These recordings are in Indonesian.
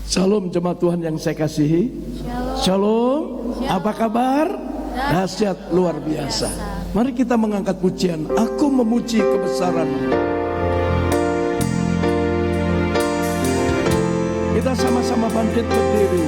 Shalom jemaat Tuhan yang saya kasihi. Shalom. Apa kabar? Dahsyat luar biasa. Mari kita mengangkat pujian. Aku memuji kebesaran-Mu. Kita sama-sama bangkit berdiri.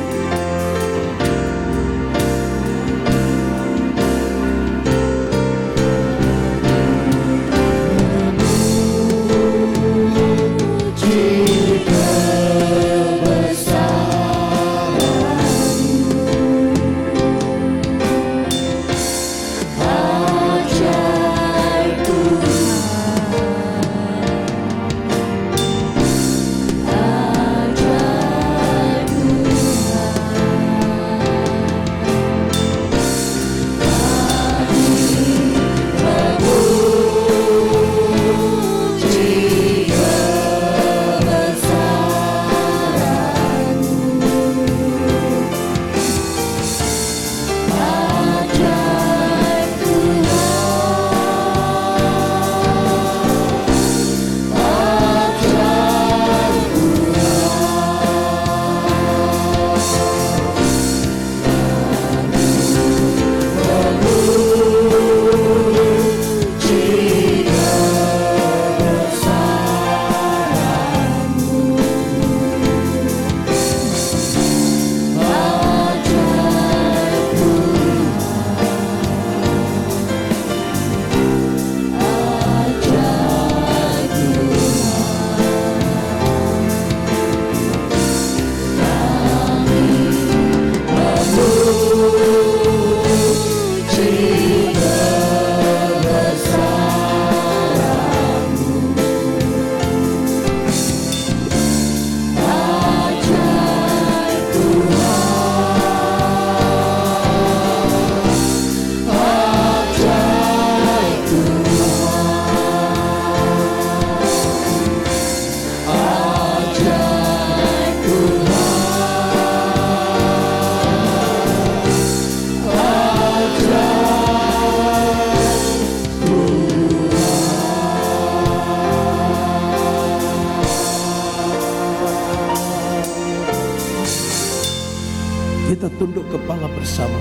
Kita tunduk kepala bersama.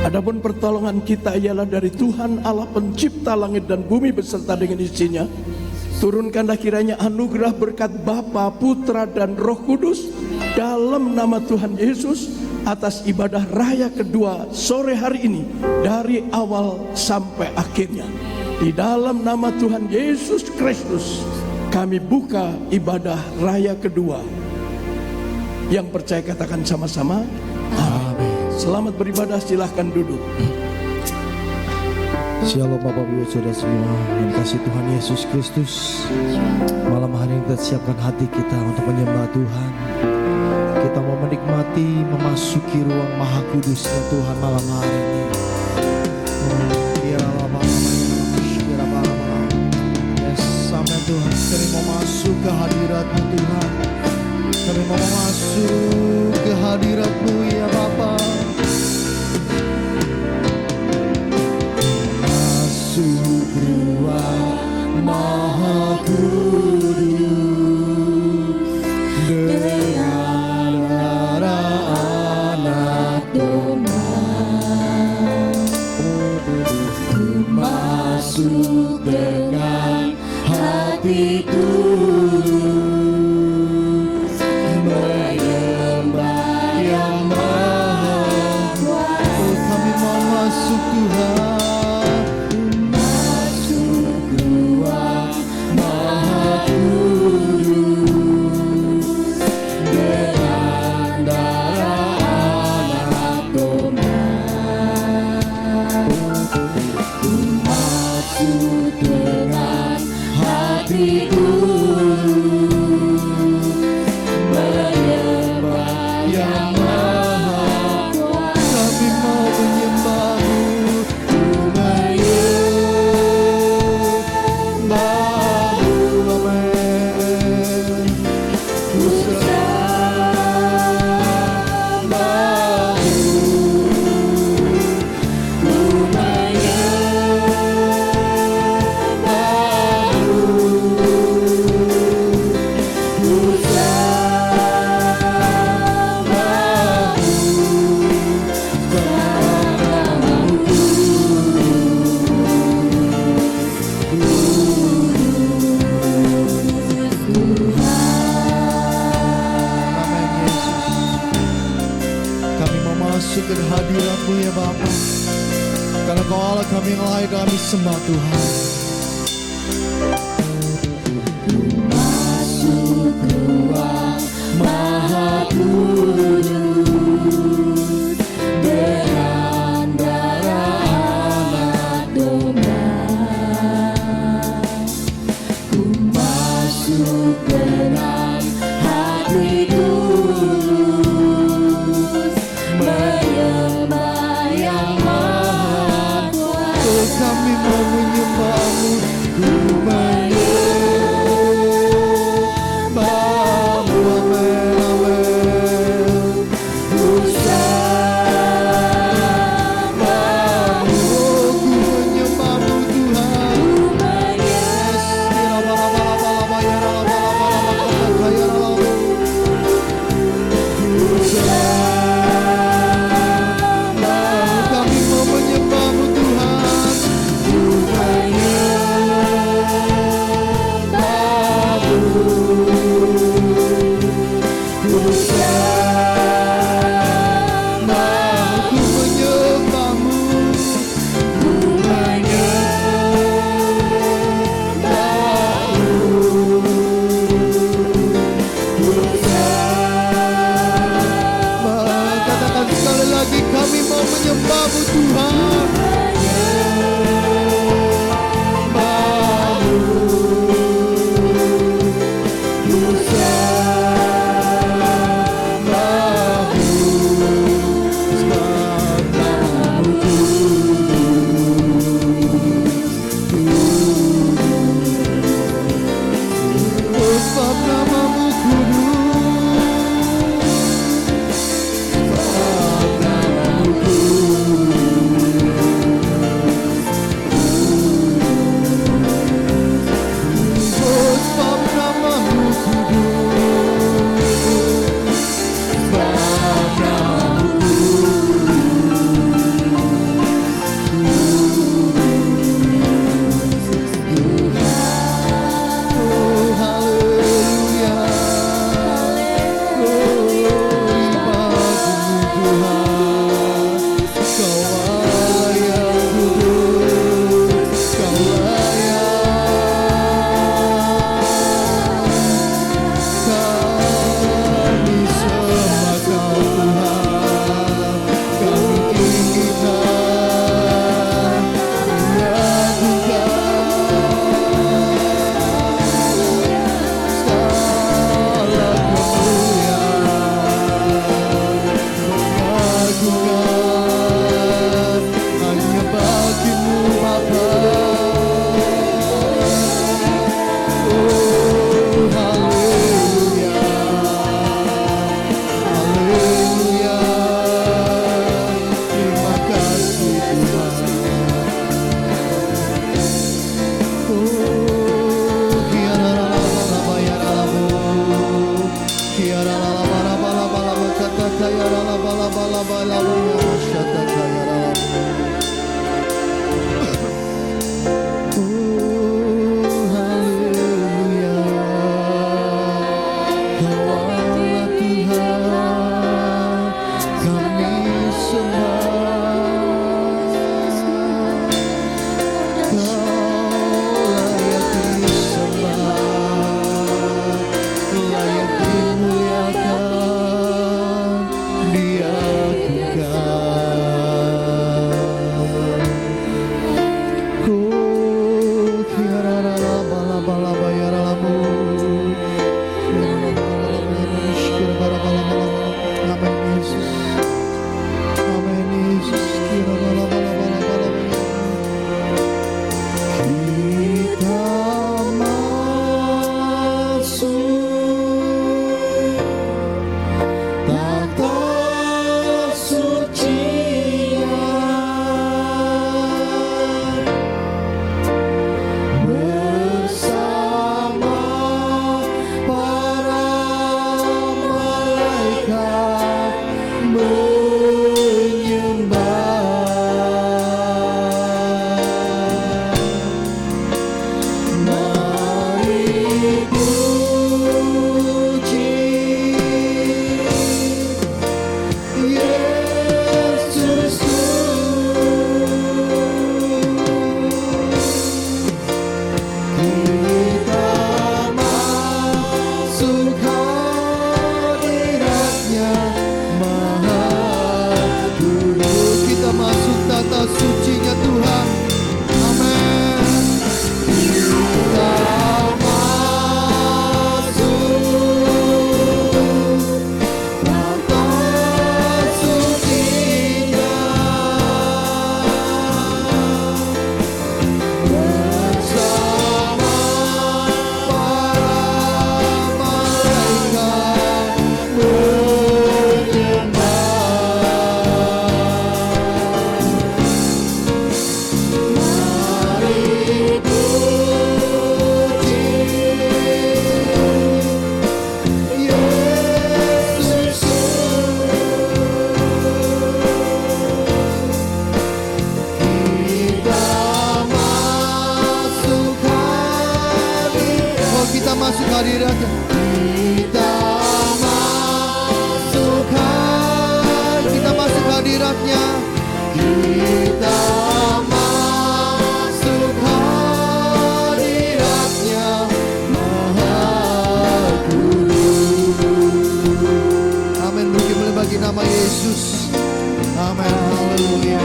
Adapun pertolongan kita ialah dari Tuhan Allah pencipta langit dan bumi beserta dengan isinya. Turunkanlah kiranya anugerah berkat Bapa, Putra dan Roh Kudus dalam nama Tuhan Yesus atas ibadah raya kedua sore hari ini dari awal sampai akhirnya. Di dalam nama Tuhan Yesus Kristus kami buka ibadah raya kedua. Yang percaya katakan sama-sama. Amin. Selamat beribadah, silahkan duduk. Shalom Bapak Ibu Saudara semua yang kasih Tuhan Yesus Kristus. Malam hari ini kita siapkan hati kita untuk menyembah Tuhan. Kita mau menikmati memasuki ruang Maha Kudusnya Tuhan malam hari ini. Yes, sampai Tuhan, kami mau masuk ke hadirat-Mu Tuhan. Kami mau masuk ke hadirat-Mu ya Bapa. Masuk ruang Maha Kudus dengan darah anak domba. Masuk dengan hati tulus. Dengan hati Allah kami yang layak kami sembah Tuhan. Masuk ruang Maha Kudus dengan darah anak domba. Ku masuk dengan hati tulus menyembah yang Maha Kuasa. Kami mau menyembah-Mu, ku menyembah-Mu, amin, amin. Ku sembah-Mu, oh, ku menyembah-Mu Tuhan. Yes, ya kami mau menyembah-Mu Tuhan. hadirat-Nya. Kita masuk hadirat-Nya. Kita masuk hadirat-Nya Maha Kudus. Amin. Bagi bagi nama Yesus. Amin. Haleluya.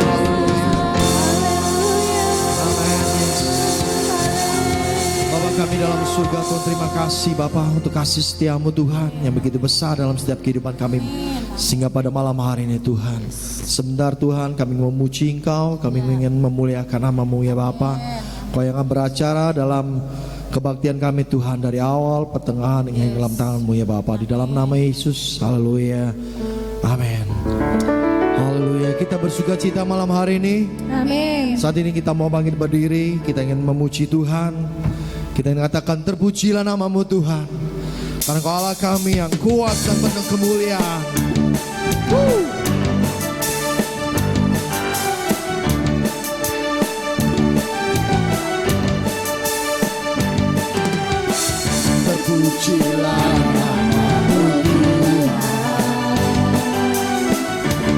Bapa kami dalam surga, Tuhan terima kasih Bapa untuk kasih setiamu Tuhan yang begitu besar dalam setiap kehidupan kami. Sehingga pada malam hari ini Tuhan, sebentar Tuhan kami memuji Engkau, kami ingin memuliakan nama-Mu ya Bapa. Kau yang beracara dalam kebaktian kami Tuhan dari awal, pertengahan hingga dalam tangan-Mu ya Bapa. Di dalam nama Yesus, haleluya, amin. Haleluya, kita bersuka cita malam hari ini. Amin. Saat ini kita mau bangkit berdiri, kita ingin memuji Tuhan. Kita ingin katakan terpujilah nama-Mu Tuhan, karena Kau Allah kami yang kuat dan penuh kemuliaan. Terpujilah nama-Mu Tuhan,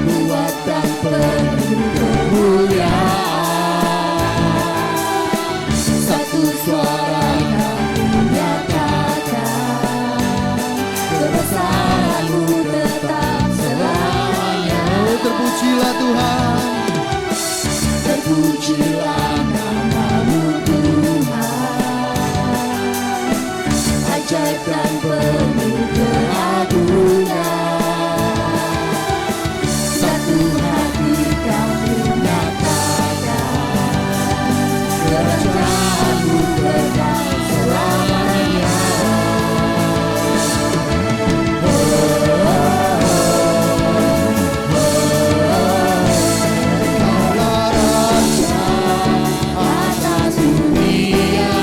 kuat dan penuh kemuliaan. Satu suara kami nyatakan, kebesaran-Mu tetap selamanya. Terpujilah Tuhan, terpujilah nama-Mu Tuhan, ajaib dan penuh keagungan. Satu hati kami nyatakan, kerajaan-Mu kekal selamanya. Engkaulah Raja atas dunia,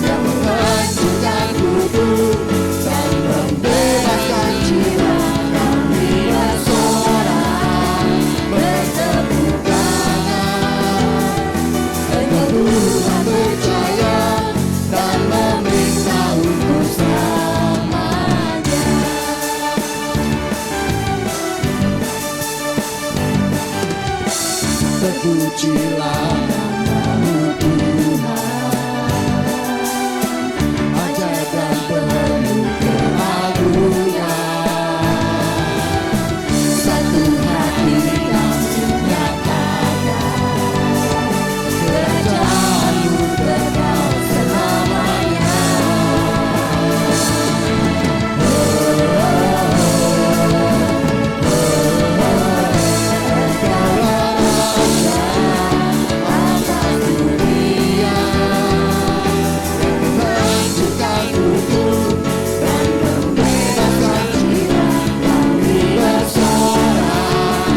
yang menghancurkan kudus dan membebaskan jiwa. Kami bersorak, bertepuk tangan. Engkau Tuhan percaya dan meminta untuk selamanya. Terpujilah nama-Mu Tuhan, ajaib dan penuh keagungan. Satu hati kami nyatakan, kerajaan-Mu kekal selamanya. Engkaulah Raja atas dunia, yang menghancurkan kudus dan membebaskan jiwa. Kami bersorak,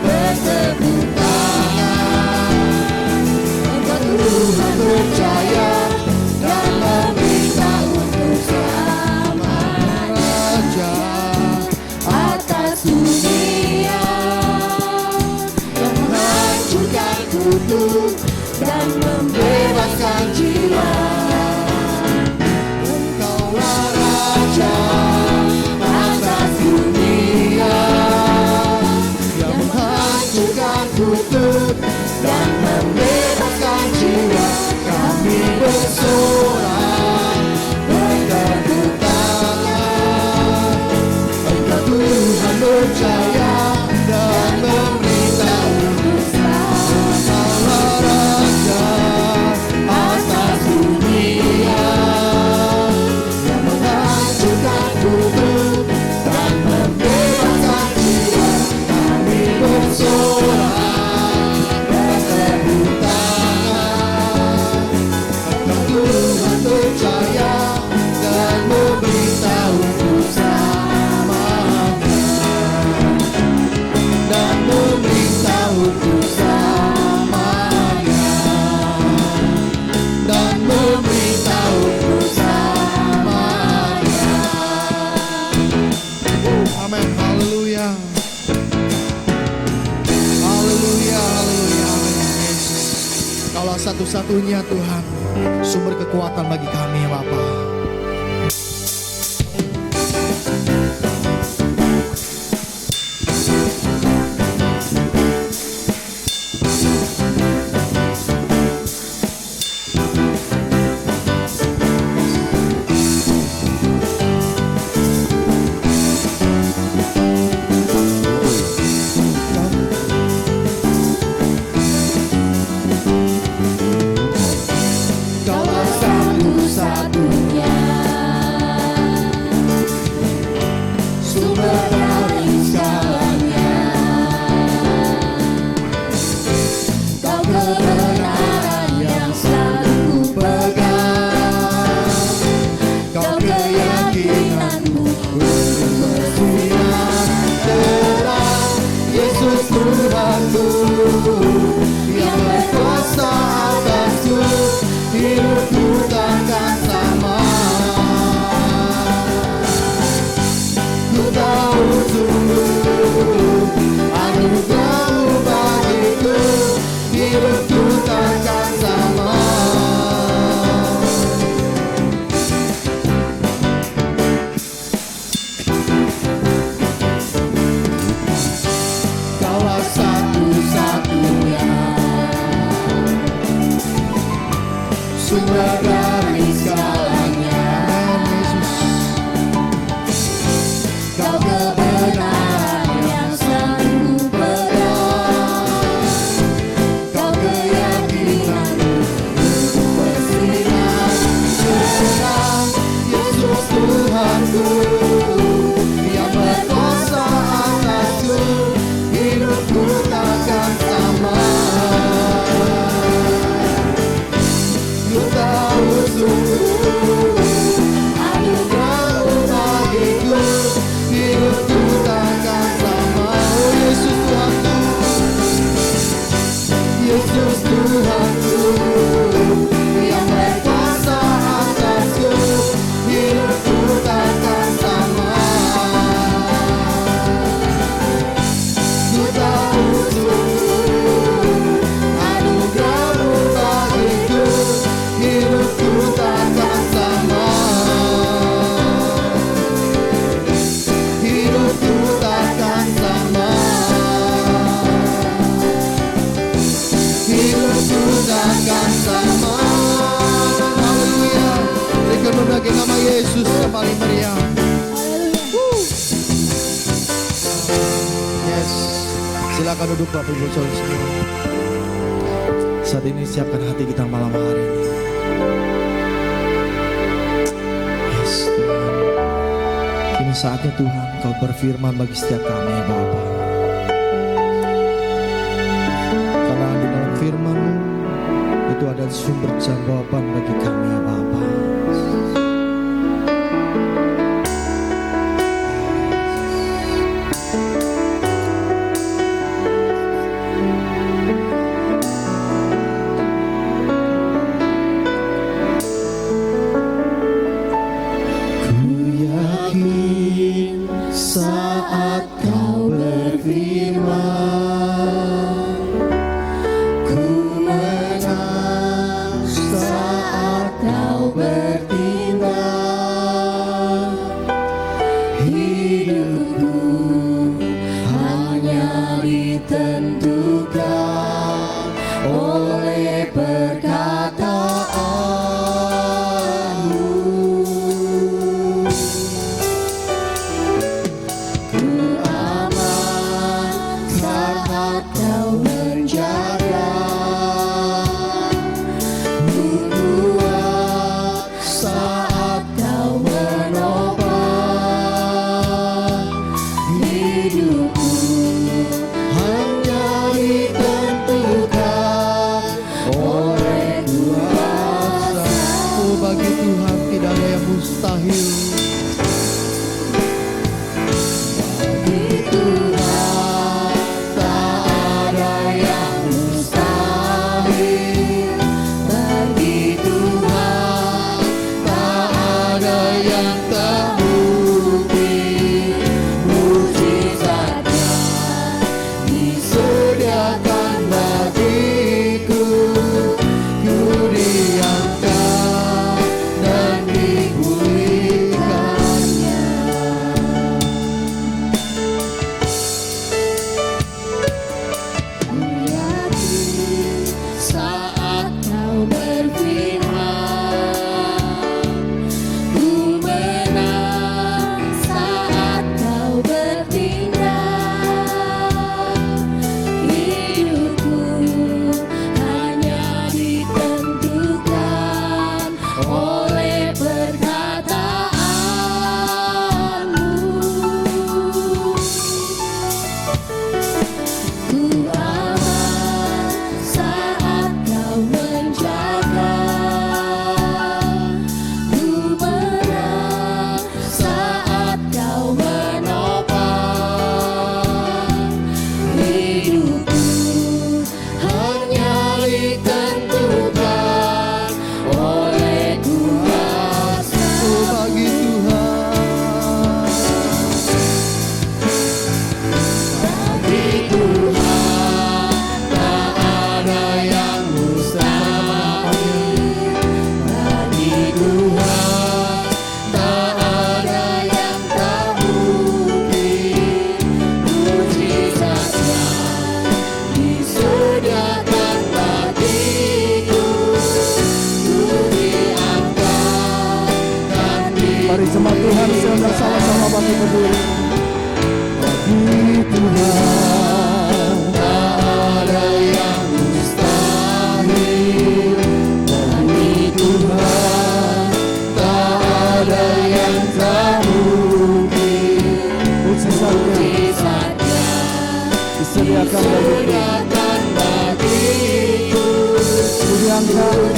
bertepuk tangan. Engkau Tuhan percaya dan meminta untuk selamanya. Raja atas dunia, yang menghancurkan kudus dan membebaskan jiwa. Engkaulah Raja atas dunia, yang menghancurkan kudus dan membebaskan jiwa. Kami bersorak, bertepuk tangan. Engkau Tuhan percaya dan meminta untuk Engkaulah Raja atas dunia, yang menghancurkan kudus dan membebaskan jiwa. Kami bersorak, bertepuk tangan. Engkau Tuhan percaya dan meminta untuk selamanya, dan meminta untuk selamanya, dan meminta untuk selamanya. Amin. Haleluya. Haleluya, haleluya, amin. Yesus, Kaulah satu-satunya Tuhan, sumber kekuatan bagi kami ya Bapa. sumber dari segalanya. Kau kebenaran yang selalu pegang, Kau keyakinan untuk bersinar terang. Yesus Tuhanku yang berkuasa atasku, hidupku takkan sama. Ku tahu sungguh anugerah-Mu bagiku, hidupku takkan sama. Oh Yesus Tuhanku, Yesus Tuhanku yang berkuasa atasku, hidupku takkan sama. Ku tahu sungguh anugerah-Mu bagiku, hidupku takkan sama. Hidupku takkan sama. Hidupku takkan sama. Haleluya. Berikan bagi nama Yesus yang paling meriah. Yes. Silakan duduk Bapak Ibu Saudara semua. Saat ini siapkan hati kita malam hari ini. Yes Tuhan. Kini saatnya Tuhan Kau berfirman bagi setiap kami ya Bapa. Karena di dalam firman-Mu itu ada sumber jawaban bagi kami ya Bapa. Saat Kau berfirman, ku menang. Saat Kau bertindak, hidupku hanya ditentukan oleh perkataan-Mu. Mustahil. Bagi Tuhan tak ada yang mustahil. Bagi Tuhan tak ada yang tak mungkin. Mujizatnya disediakan bagiku. Ku diangkat dan dipulihkannya. Ku yakin saat diangkat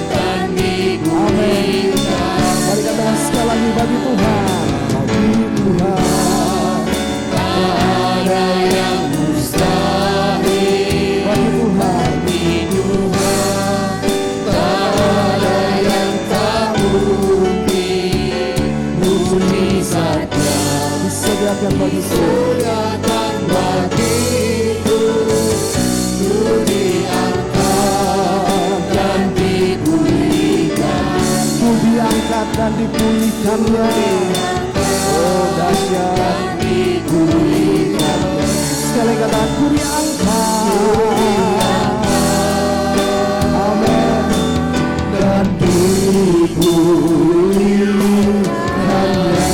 dan dibunyikan. Mari katakan sekali lagi, bagi Tuhan, bagi Tuhan, Tak ada yang mustahil. bagi Tuhan. Bagi Tuhan tak ada yang tak mungkin. Bunyi saja Disediakan bagi Tuhan. datang bagiku. Ku diangkat dan dipulihkan. Ku diangkat dan dipulihkannya. Oh dahsyat. Dipulihkan Sekali katakan, ku diangkat. Amin. dan dipulihkannya.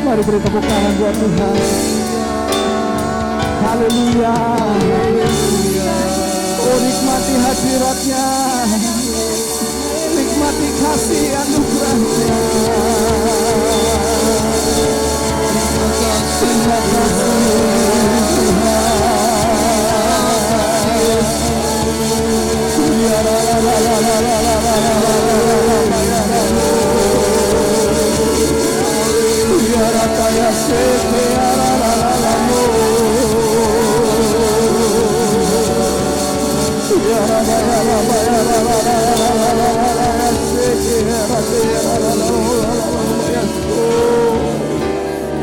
Mari beri tepuk tangan buat Tuhan. Haleluya. Oh nikmati hadiratnya, nikmati kasih anugerahnya. Terima kasih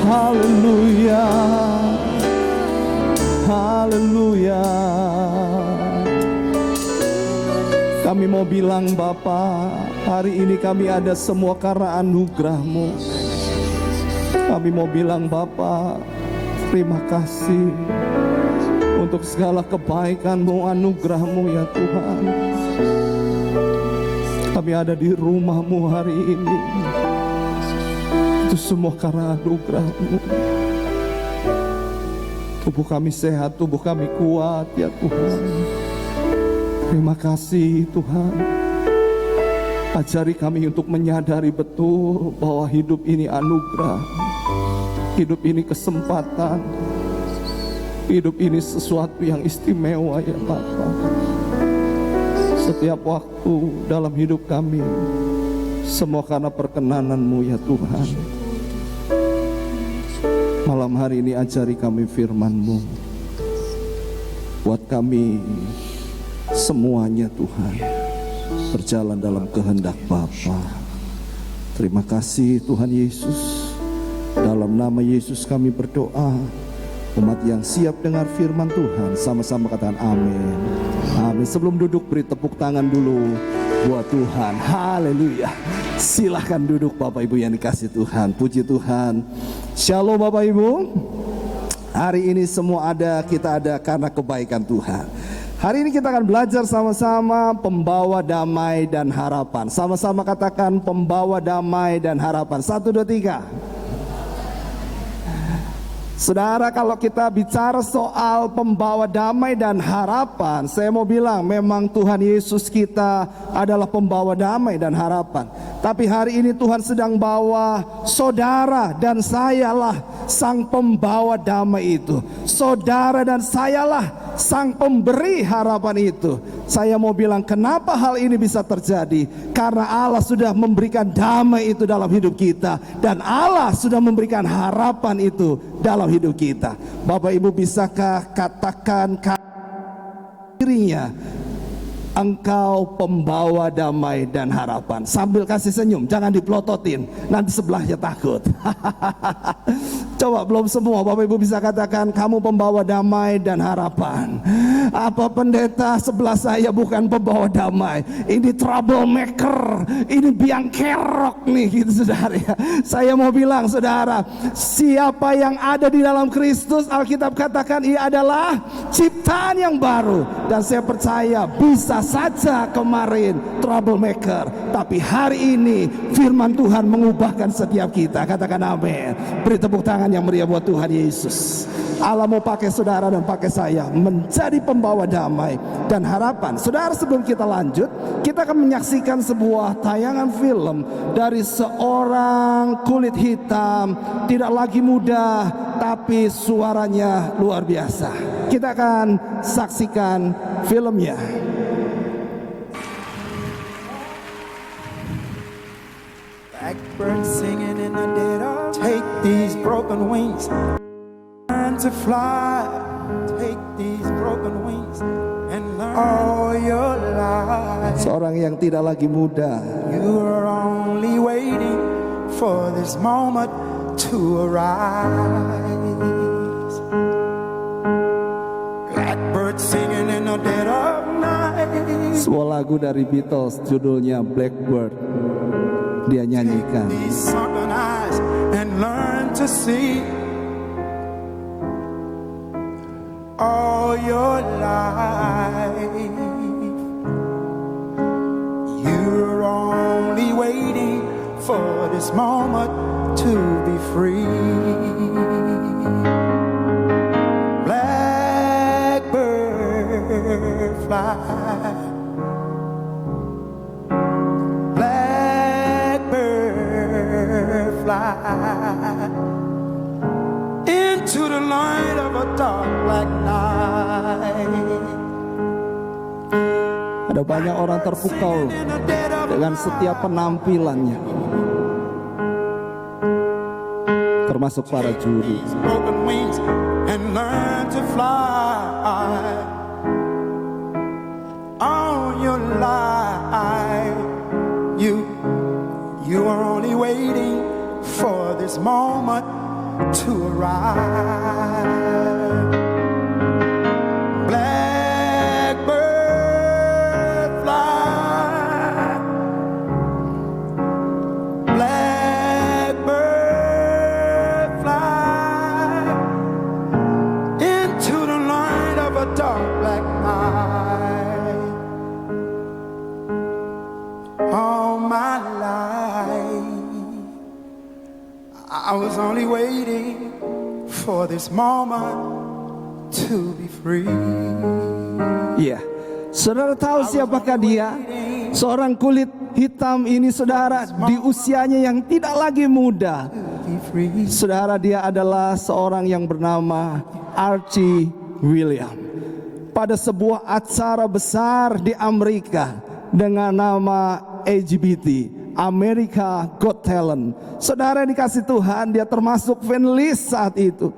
Haleluya, haleluya. Kami mau bilang Bapa, hari ini kami ada semua karena anugerah-Mu. Kami mau bilang Bapa, terima kasih untuk segala kebaikan-Mu, anugerah-Mu ya Tuhan. Kami ada di rumah-Mu hari ini, itu semua karena anugerah-Mu. Tubuh kami sehat, tubuh kami kuat ya Tuhan. Terima kasih Tuhan. Ajari kami untuk menyadari betul bahwa hidup ini anugerah. Hidup ini kesempatan. Hidup ini sesuatu yang istimewa ya Bapa. Setiap waktu dalam hidup kami, semua karena perkenanan-Mu ya Tuhan. Malam hari ini ajari kami firman-Mu. Buat kami semuanya Tuhan berjalan dalam kehendak Bapa. Terima kasih Tuhan Yesus. Dalam nama Yesus kami berdoa. Umat yang siap dengar firman Tuhan sama-sama katakan amin. Amin. Sebelum duduk beri tepuk tangan dulu buat Tuhan. Haleluya. Silahkan duduk Bapak Ibu yang dikasih Tuhan. Puji Tuhan. Shalom Bapak Ibu. Hari ini semua kita ada karena kebaikan Tuhan. Hari ini kita akan belajar sama-sama pembawa damai dan harapan. Sama-sama katakan pembawa damai dan harapan. 1, 2, 3. Saudara, kalau kita bicara soal pembawa damai dan harapan, saya mau bilang memang Tuhan Yesus kita adalah pembawa damai dan harapan. Tapi hari ini Tuhan sedang bawa saudara dan sayalah sang pembawa damai itu. Saudara dan sayalah sang pemberi harapan itu. Saya mau bilang kenapa hal ini bisa terjadi? Karena Allah sudah memberikan damai itu dalam hidup kita. Dan Allah sudah memberikan harapan itu dalam hidup kita. Bapak Ibu, bisakah katakan dirinya, engkau pembawa damai dan harapan? Sambil kasih senyum, jangan diplototin, nanti sebelahnya takut. Coba belum semua Bapak Ibu bisa katakan kamu pembawa damai dan harapan. Apa pendeta sebelah saya bukan pembawa damai, ini troublemaker, ini biang kerok nih gitu saudara ya. Saya mau bilang saudara, siapa yang ada di dalam Kristus, Alkitab katakan ia adalah ciptaan yang baru. Dan saya percaya bisa saja kemarin troublemaker, tapi hari ini firman Tuhan mengubahkan setiap kita. Katakan amin. Beri tepuk tangan yang meriah buat Tuhan Yesus. Allah mau pakai saudara dan pakai saya menjadi pembawa damai dan harapan. Saudara, sebelum kita lanjut, kita akan menyaksikan sebuah tayangan film dari seorang kulit hitam, tidak lagi muda, tapi suaranya luar biasa. Kita akan saksikan filmnya. Blackbird singing in the dead of night. Take these broken wings, learn to fly. Take these broken wings and learn all your life. Seorang yang tidak lagi muda, You are only waiting for this moment to arise. Blackbird singing in the dead of night. sebuah lagu dari Beatles judulnya Blackbird. Dia nyanyikan. These sunken eyes and learn to see all your life. You're only waiting for this moment to be free. Blackbird fly. Fly into the light of a dark black night. Ada banyak orang terpukau dengan setiap penampilannya, termasuk para juri. Broken wings and learn to fly all your life. You are only waiting for this moment to arrive. Blackbird fly, blackbird fly into the light of a dark black night. All my life I was only waiting for this moment to be free. Iya, saudara tahu siapakah dia? Seorang kulit hitam ini, saudara, di usianya yang tidak lagi muda. Be free. Saudara, dia adalah seorang yang bernama Archie William. Pada sebuah acara besar di Amerika dengan nama LGBT, America Got Talent. Saudara yang dikasih Tuhan, dia termasuk finalist saat itu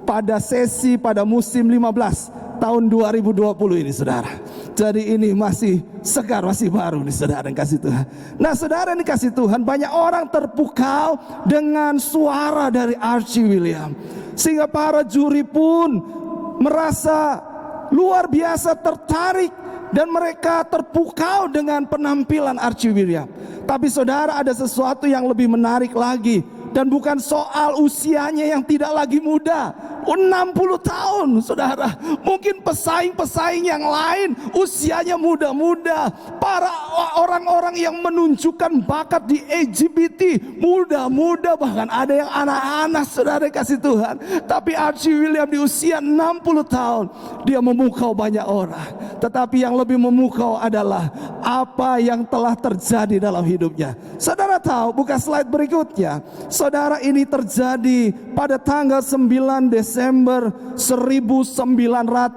pada sesi pada musim 15 tahun 2020 ini, saudara. Jadi ini masih segar, masih baru nih, saudara yang kasih Tuhan. Nah, saudara yang dikasih Tuhan, banyak orang terpukau dengan suara dari Archie William, sehingga para juri pun merasa luar biasa tertarik dan mereka terpukau dengan penampilan Archie William. Tapi saudara, ada sesuatu yang lebih menarik lagi, dan bukan soal usianya yang tidak lagi muda. 60 tahun, saudara. Mungkin pesaing-pesaing yang lain usianya muda-muda. Para orang-orang yang menunjukkan bakat di LGBT muda-muda, bahkan ada yang anak-anak, saudara kasih Tuhan. Tapi Archie William di usia 60 tahun, dia memukau banyak orang. Tetapi yang lebih memukau adalah apa yang telah terjadi dalam hidupnya. Saudara tahu, buka slide berikutnya. Saudara, ini terjadi pada tanggal 9 Desember 1982.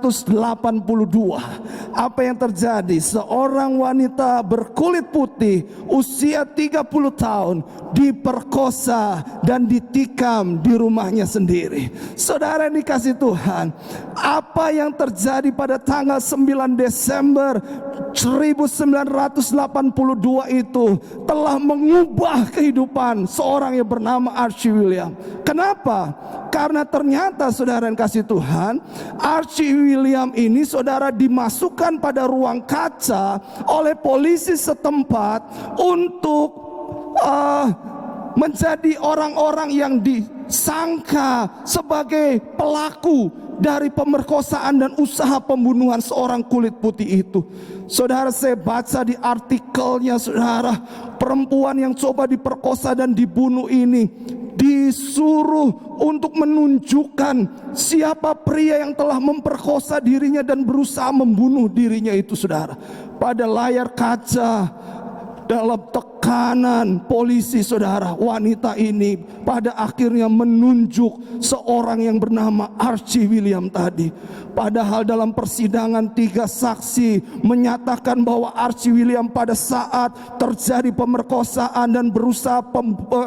Apa yang terjadi? Seorang wanita berkulit putih usia 30 tahun diperkosa dan ditikam di rumahnya sendiri. Saudara yang dikasih Tuhan, apa yang terjadi pada tanggal 9 Desember 1982 itu telah mengubah kehidupan seorang yang bernama Archie William. Kenapa? Karena ternyata, saudara yang kasih Tuhan, Archie William ini, saudara, dimasukkan pada ruang kaca oleh polisi setempat untuk menjadi orang-orang yang disangka sebagai pelaku dari pemerkosaan dan usaha pembunuhan seorang kulit putih itu. Saudara, saya baca di artikelnya, saudara, perempuan yang coba diperkosa dan dibunuh ini disuruh untuk menunjukkan siapa pria yang telah memperkosa dirinya dan berusaha membunuh dirinya itu, saudara. Pada layar kaca, dalam tekanan polisi, saudara, wanita ini pada akhirnya menunjuk seorang yang bernama Archie William tadi. Padahal dalam persidangan 3 saksi menyatakan bahwa Archie William pada saat terjadi pemerkosaan dan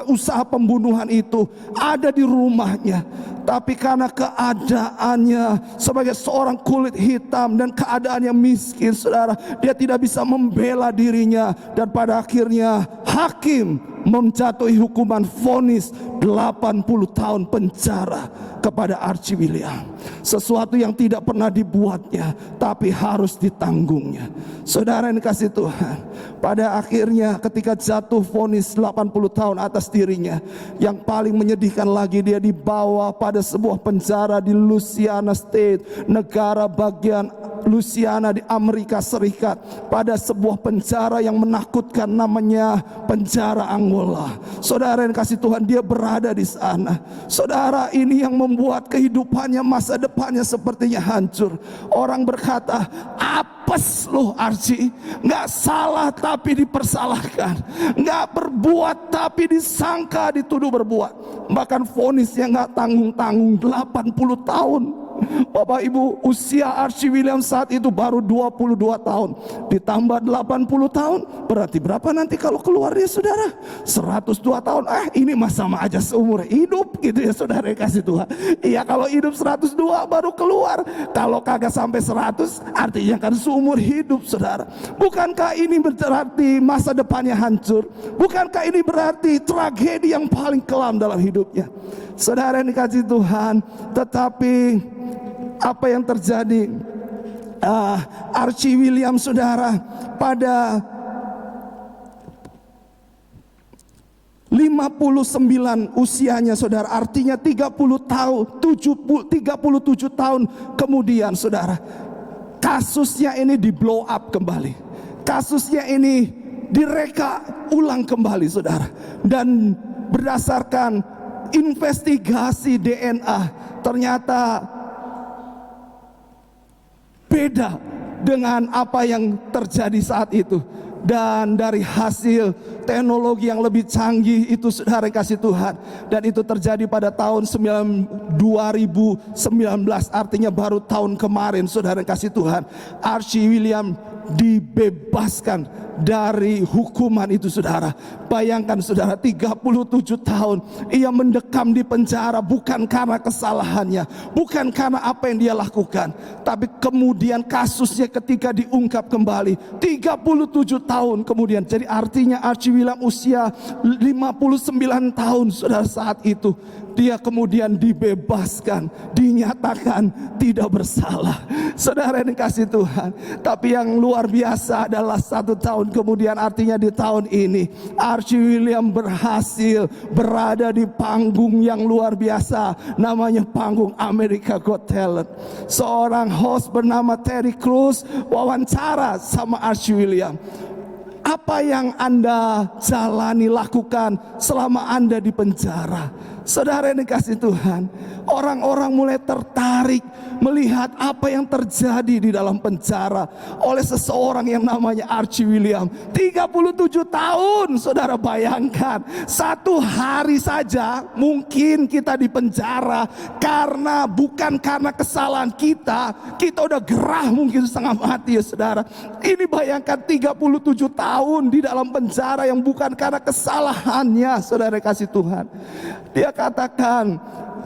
usaha pembunuhan itu ada di rumahnya. Tapi karena keadaannya sebagai seorang kulit hitam dan keadaannya miskin, saudara, dia tidak bisa membela dirinya. Dan pada akhirnya hakim menjatuhi hukuman vonis 80 tahun penjara kepada Archie William. Sesuatu yang tidak pernah dibuatnya, tapi harus ditanggungnya. Saudara yang dikasih Tuhan, pada akhirnya ketika jatuh vonis 80 tahun atas dirinya, yang paling menyedihkan lagi, dia dibawa pada sebuah penjara di Louisiana State, negara bagian Louisiana di Amerika Serikat, pada sebuah penjara yang menakutkan, namanya penjara Angola. Saudara yang kasih Tuhan, dia berada di sana. Saudara, ini yang membuat kehidupannya, masa depannya sepertinya hancur. Orang berkata, apes loh Archie, nggak salah tapi dipersalahkan, nggak berbuat tapi disangka dituduh berbuat. Bahkan vonisnya nggak tanggung-tanggung, 80 tahun. Bapak Ibu, usia Archie William saat itu baru 22 tahun. Ditambah 80 tahun, berarti berapa nanti kalau keluar dia, saudara? 102 tahun. Ini mah sama aja seumur hidup gitu ya, saudara kasih Tuhan. Iya, kalau hidup 102 baru keluar. Kalau kagak sampai 100, artinya kan seumur hidup, saudara. Bukankah ini berarti masa depannya hancur? Bukankah ini berarti tragedi yang paling kelam dalam hidupnya? Saudara yang dikasih Tuhan, tetapi apa yang terjadi? Archie William, saudara, pada 59 usianya, saudara, artinya 37 tahun kemudian, saudara, kasusnya ini di blow up kembali. Kasusnya ini direka ulang kembali, saudara. Dan berdasarkan investigasi DNA, ternyata beda dengan apa yang terjadi saat itu. Dan dari hasil teknologi yang lebih canggih itu, saudara kasih Tuhan, dan itu terjadi pada tahun 2019, artinya baru tahun kemarin, saudara kasih Tuhan, Archie William dibebaskan dari hukuman itu, saudara. Bayangkan, saudara, 37 tahun ia mendekam di penjara, bukan karena kesalahannya, bukan karena apa yang dia lakukan, tapi kemudian kasusnya ketika diungkap kembali 37 tahun kemudian. Jadi artinya Archie William usia 59 tahun, saudara, saat itu dia kemudian dibebaskan, dinyatakan tidak bersalah. Saudara yang dikasih Tuhan, tapi yang luar biasa adalah 1 tahun kemudian, artinya di tahun ini, Archie William berhasil berada di panggung yang luar biasa, namanya panggung America Got Talent. Seorang host bernama Terry Crews wawancara sama Archie William. Apa yang Anda jalani, lakukan selama Anda di penjara? Saudara yang dikasih Tuhan, orang-orang mulai tertarik melihat apa yang terjadi di dalam penjara oleh seseorang yang namanya Archie William. 37 tahun, saudara, bayangkan. 1 hari saja mungkin kita di penjara karena bukan karena kesalahan kita udah gerah mungkin setengah mati, ya saudara. Ini bayangkan 37 tahun di dalam penjara yang bukan karena kesalahannya, saudara kasih Tuhan. Dia katakan,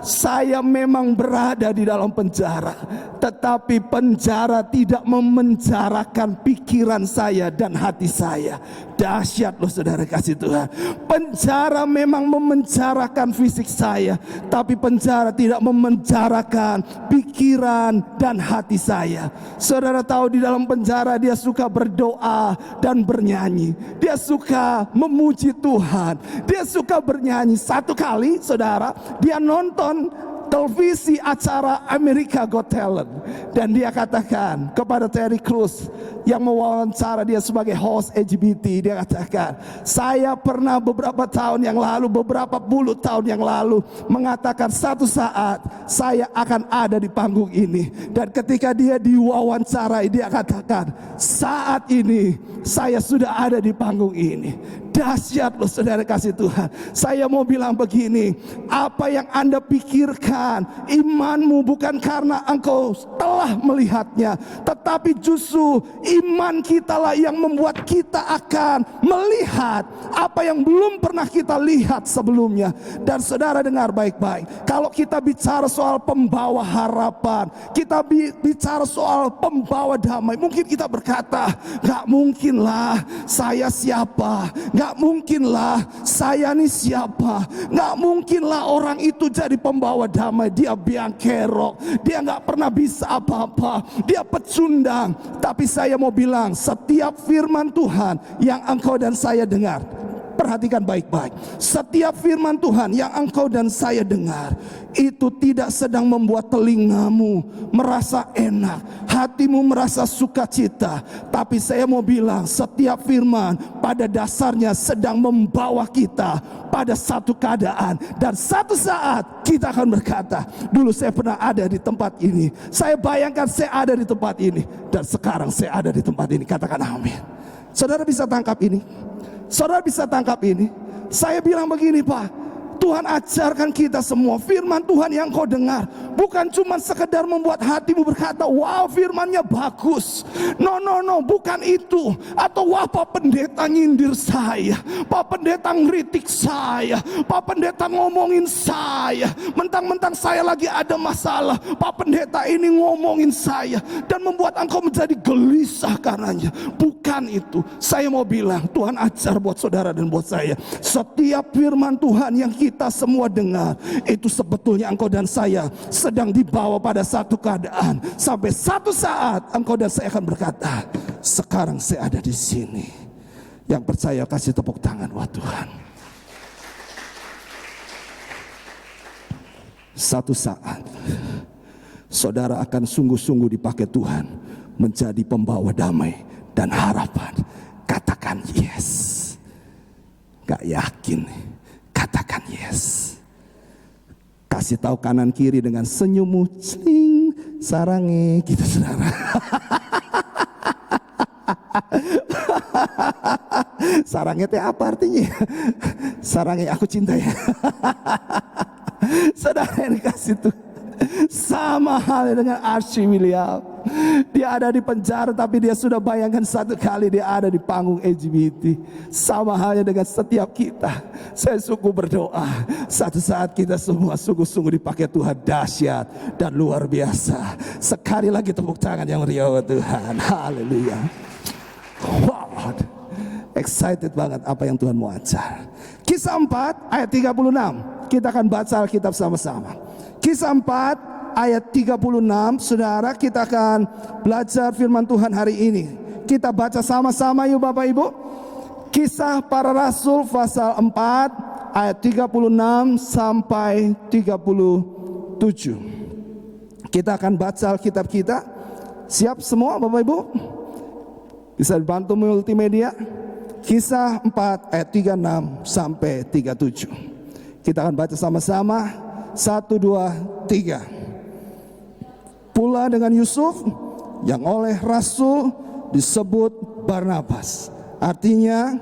saya memang berada di dalam penjara, tetapi penjara tidak memenjarakan pikiran saya dan hati saya. Dahsyat loh, saudara kasih Tuhan. Penjara memang memenjarakan fisik saya, tapi penjara tidak memenjarakan pikiran dan hati saya. Saudara tahu, di dalam penjara dia suka berdoa dan bernyanyi. Dia suka memuji Tuhan. Dia suka bernyanyi. Satu kali, saudara, dia nonton televisi acara America Got Talent. Dan dia katakan kepada Terry Crews yang mewawancara dia sebagai host LGBT, dia katakan, saya pernah beberapa tahun yang lalu, beberapa puluh tahun yang lalu mengatakan satu saat saya akan ada di panggung ini. Dan ketika dia diwawancarai, dia katakan, saat ini saya sudah ada di panggung ini. Dahsyat loh saudara kasih Tuhan. Saya mau bilang begini, apa yang Anda pikirkan, imanmu bukan karena engkau telah melihatnya, tetapi justru iman kita lah yang membuat kita akan melihat apa yang belum pernah kita lihat sebelumnya. Dan saudara dengar baik-baik, kalau kita bicara soal pembawa harapan, kita bicara soal pembawa damai, mungkin kita berkata, gak mungkin lah saya siapa, gak mungkin lah saya nih siapa, gak mungkin lah orang itu jadi pembawa damai. Dia biang kerok, dia gak pernah bisa apa-apa, dia pecundang. Tapi saya mau bilang, setiap firman Tuhan yang engkau dan saya dengar, perhatikan baik-baik, setiap firman Tuhan yang engkau dan saya dengar, itu tidak sedang membuat telingamu merasa enak, hatimu merasa sukacita. Tapi saya mau bilang, setiap firman pada dasarnya sedang membawa kita pada satu keadaan. Dan satu saat kita akan berkata, dulu saya pernah ada di tempat ini, saya bayangkan saya ada di tempat ini, dan sekarang saya ada di tempat ini. Katakan amin. Saudara bisa tangkap ini? Saudara bisa tangkap ini? Saya bilang begini, Pak, Tuhan ajarkan kita semua firman Tuhan yang kau dengar bukan cuma sekedar membuat hatimu berkata, wow firmannya bagus. No, bukan itu. Atau wah Pak Pendeta nyindir saya, Pak Pendeta ngeritik saya, Pak Pendeta ngomongin saya, mentang-mentang saya lagi ada masalah, Pak Pendeta ini ngomongin saya, dan membuat engkau menjadi gelisah karenanya. Bukan itu. Saya mau bilang, Tuhan ajar buat saudara dan buat saya, setiap firman Tuhan yang kita semua dengar, itu sebetulnya engkau dan saya sedang dibawa pada satu keadaan, sampai satu saat engkau dan saya akan berkata, sekarang saya ada di sini. Yang percaya kasih tepuk tangan buat Tuhan. Satu saat saudara akan sungguh-sungguh dipakai Tuhan menjadi pembawa damai dan harapan. Katakan yes. Gak yakin, katakan yes. Kasih tahu kanan kiri dengan senyummu, cling, sarange, gitu saudara. Sarange itu apa artinya? Sarange aku cinta ya. Saudara yang dikasih tuh, sama halnya dengan Archie William. Dia ada di penjara, tapi dia sudah bayangkan satu kali dia ada di panggung LGBT. Sama halnya dengan setiap kita. Saya sungguh berdoa, satu saat kita semua sungguh-sungguh dipakai Tuhan dahsyat dan luar biasa. Sekali lagi tepuk tangan yang meriah buat Tuhan. Haleluya. Wow, excited banget apa yang Tuhan mau ajar. Kisah 4 ayat 36. Kita akan baca Alkitab sama-sama. Kisah 4 ayat 36, saudara, kita akan belajar firman Tuhan hari ini. Kita baca sama-sama yuk Bapak Ibu. Kisah para Rasul pasal 4 ayat 36 sampai 37. Kita akan baca Alkitab kita. Siap semua Bapak Ibu? Bisa dibantu multimedia. Kisah 4 ayat 36 sampai 37. Kita akan baca sama-sama. 1, 2, 3. Pula dengan Yusuf yang oleh Rasul disebut Barnabas, artinya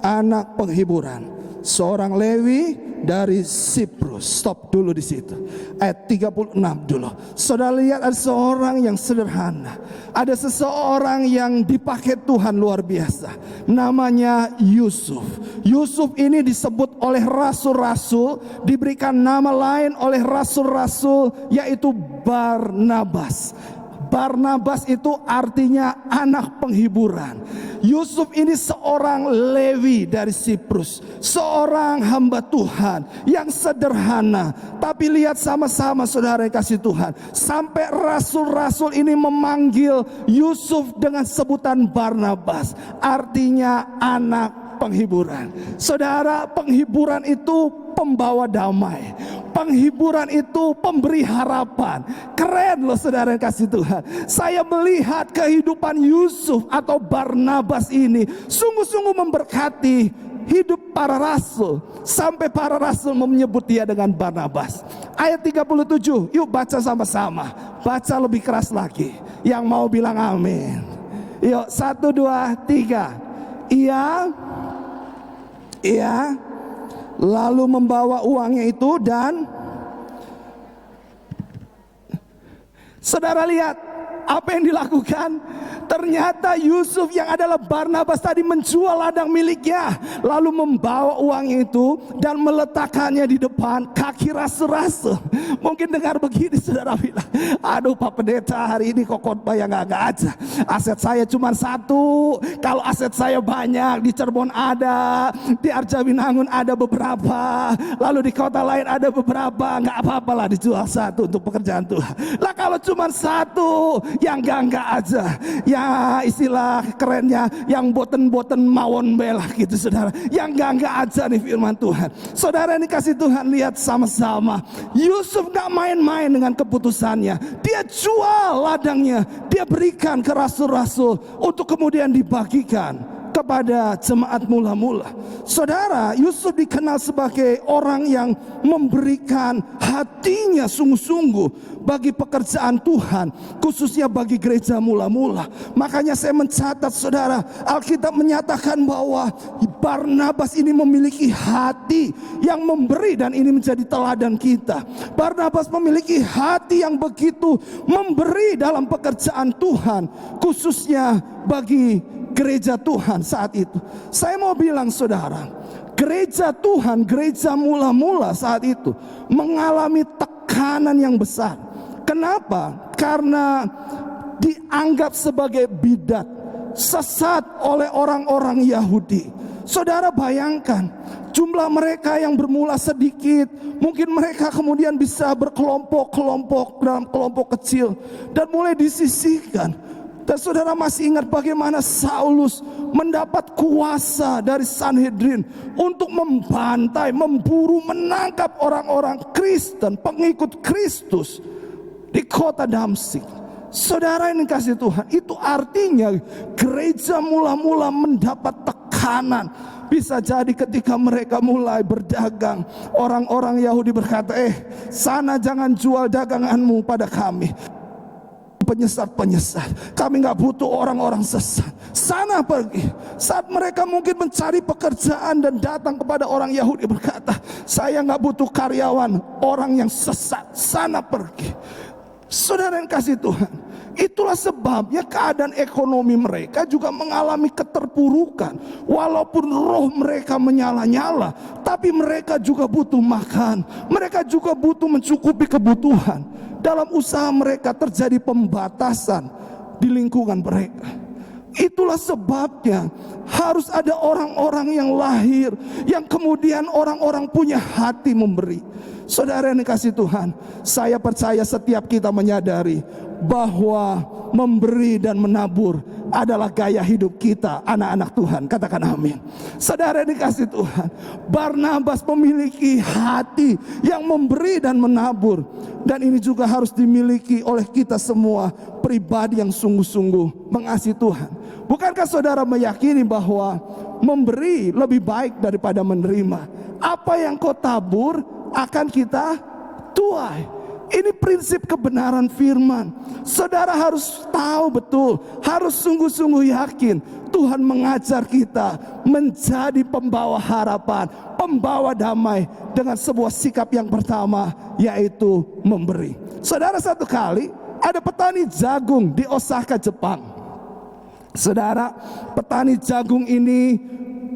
anak penghiburan, seorang Lewi dari Siprus. Stop dulu di situ. Ayat 36 dulu. Saudara lihat, ada seorang yang sederhana, ada seseorang yang dipakai Tuhan luar biasa, namanya Yusuf. Yusuf ini disebut oleh rasul-rasul, diberikan nama lain oleh rasul-rasul, yaitu Barnabas. Barnabas itu artinya anak penghiburan. Yusuf ini seorang Lewi dari Siprus, seorang hamba Tuhan yang sederhana. Tapi lihat sama-sama saudara yang kasih Tuhan, sampai rasul-rasul ini memanggil Yusuf dengan sebutan Barnabas, artinya anak penghiburan. Saudara, penghiburan itu pembawa damai. Penghiburan itu pemberi harapan. Keren loh saudara yang kasih Tuhan. Saya melihat kehidupan Yusuf atau Barnabas ini sungguh-sungguh memberkati hidup para rasul. Sampai para rasul menyebut dia dengan Barnabas. Ayat 37, yuk baca sama-sama. Baca lebih keras lagi. Yang mau bilang amin. Yuk 1, 2, 3. Ia lalu membawa uangnya itu dan saudara lihat apa yang dilakukan. Ternyata Yusuf yang adalah Barnabas tadi menjual ladang miliknya, lalu membawa uang itu dan meletakkannya di depan kaki rasul-rasul. Mungkin dengar begini saudara bilang, aduh Pak Pendeta, hari ini kok khotbah yang agak aja. Aset saya cuma 1. Kalau aset saya banyak, di Cirebon ada, di Arjawinangun ada beberapa, lalu di kota lain ada beberapa. Nggak apa-apa lah dijual 1 untuk pekerjaan Tuhan. Lah kalau cuma 1 yang enggak aja, ya istilah kerennya yang boten-boten mawon belah gitu saudara, yang enggak aja nih firman Tuhan. Saudara ini kasih Tuhan, lihat sama-sama. Yusuf gak main-main dengan keputusannya. Dia jual ladangnya, dia berikan ke rasul-rasul untuk kemudian dibagikan kepada jemaat mula-mula. Saudara, Yusuf dikenal sebagai orang yang memberikan hatinya sungguh-sungguh bagi pekerjaan Tuhan, khususnya bagi gereja mula-mula. Makanya saya mencatat saudara, Alkitab menyatakan bahwa Barnabas ini memiliki hati yang memberi, dan ini menjadi teladan kita. Barnabas memiliki hati yang begitu memberi dalam pekerjaan Tuhan, khususnya bagi gereja Tuhan saat itu. Saya mau bilang saudara, gereja Tuhan, gereja mula-mula saat itu mengalami tekanan yang besar. Kenapa? Karena dianggap sebagai bidat, sesat oleh orang-orang Yahudi. Saudara bayangkan, jumlah mereka yang bermula sedikit, mungkin mereka kemudian bisa berkelompok-kelompok dalam kelompok kecil dan mulai disisihkan. Dan saudara masih ingat bagaimana Saulus mendapat kuasa dari Sanhedrin untuk membantai, memburu, menangkap orang-orang Kristen, pengikut Kristus di kota Damsyik. Saudara ini kasih Tuhan, itu artinya gereja mula-mula mendapat tekanan. Bisa jadi ketika mereka mulai berdagang, orang-orang Yahudi berkata, sana jangan jual daganganmu pada kami. Penyesat-penyesat, kami gak butuh orang-orang sesat, sana pergi. Saat mereka mungkin mencari pekerjaan dan datang kepada orang Yahudi berkata, saya gak butuh karyawan orang yang sesat, sana pergi. Saudara yang kasih Tuhan, itulah sebabnya keadaan ekonomi mereka juga mengalami keterpurukan. Walaupun roh mereka menyala-nyala, tapi mereka juga butuh makan, mereka juga butuh mencukupi kebutuhan. Dalam usaha mereka terjadi pembatasan di lingkungan mereka. Itulah sebabnya harus ada orang-orang yang lahir, yang kemudian orang-orang punya hati memberi. Saudara yang dikasih Tuhan, saya percaya setiap kita menyadari bahwa memberi dan menabur adalah gaya hidup kita, anak-anak Tuhan. Katakan amin. Saudara yang dikasih Tuhan, Barnabas memiliki hati yang memberi dan menabur, dan ini juga harus dimiliki oleh kita semua, pribadi yang sungguh-sungguh mengasihi Tuhan. Bukankah saudara meyakini bahwa memberi lebih baik daripada menerima? Apa yang kau tabur akan kita tuai. Ini prinsip kebenaran firman. Saudara harus tahu betul, harus sungguh-sungguh yakin Tuhan mengajar kita menjadi pembawa harapan, pembawa damai dengan sebuah sikap yang pertama, yaitu memberi. Saudara, satu kali ada petani jagung di Osaka, Jepang. Saudara, petani jagung ini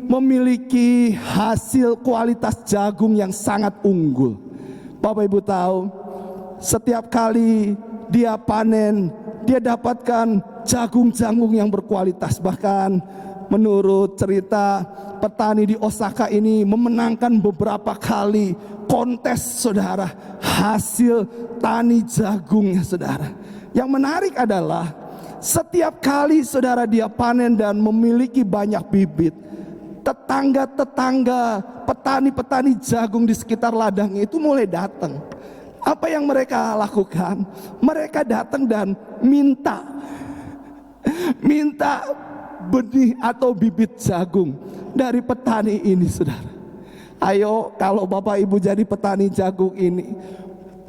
memiliki hasil kualitas jagung yang sangat unggul. Bapak Ibu tahu, setiap kali dia panen, dia dapatkan jagung-jagung yang berkualitas. Bahkan menurut cerita, petani di Osaka ini memenangkan beberapa kali kontes saudara, hasil tani jagungnya saudara. Yang menarik adalah setiap kali saudara dia panen dan memiliki banyak bibit, tetangga-tetangga petani-petani jagung di sekitar ladangnya itu mulai datang. Apa yang mereka lakukan? Mereka datang dan minta benih atau bibit jagung dari petani ini, saudara. Ayo, kalau Bapak Ibu jadi petani jagung ini,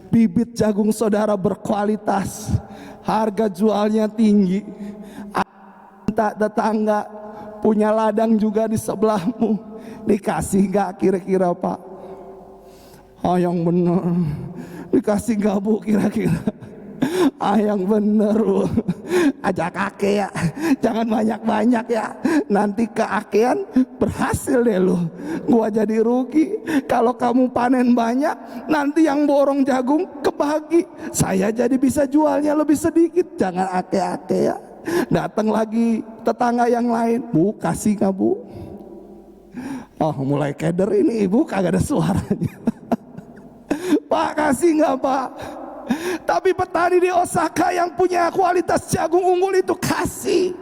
bibit jagung saudara berkualitas, harga jualnya tinggi. Minta tetangga punya ladang juga di sebelahmu, dikasih gak kira-kira Pak? Yang bener, dikasih gak Bu kira-kira? Yang bener Bu, ajak kakek ya, jangan banyak-banyak ya, nanti keakean berhasil deh lu, gua jadi rugi. Kalau kamu panen banyak, nanti yang borong jagung kebagi, saya jadi bisa jualnya lebih sedikit. Jangan ake-ake ya. Datang lagi tetangga yang lain, Bu kasih gak Bu? Oh mulai keder ini, Ibu kagak ada suaranya. Pak kasih gak Pak? Tapi petani di Osaka yang punya kualitas jagung unggul itu kasih.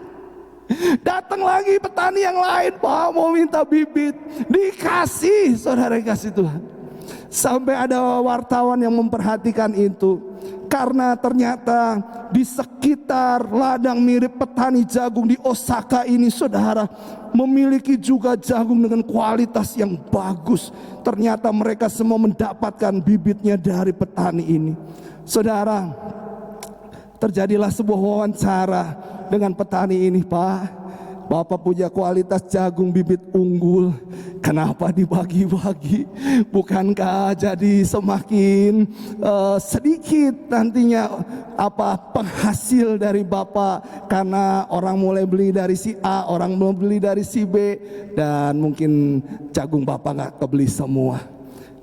Datang lagi petani yang lain, Pak mau minta bibit, dikasih. Saudara kasih Tuhan. Sampai ada wartawan yang memperhatikan itu, karena ternyata di sekitar ladang mirip petani jagung di Osaka ini, saudara, memiliki juga jagung dengan kualitas yang bagus. Ternyata mereka semua mendapatkan bibitnya dari petani ini. Saudara, terjadilah sebuah wawancara dengan petani ini. Pak, Bapak punya kualitas jagung bibit unggul, kenapa dibagi-bagi? Bukankah jadi semakin sedikit nantinya penghasil dari Bapak, karena orang mulai beli dari si A, orang mulai beli dari si B, dan mungkin jagung Bapak nggak kebeli semua.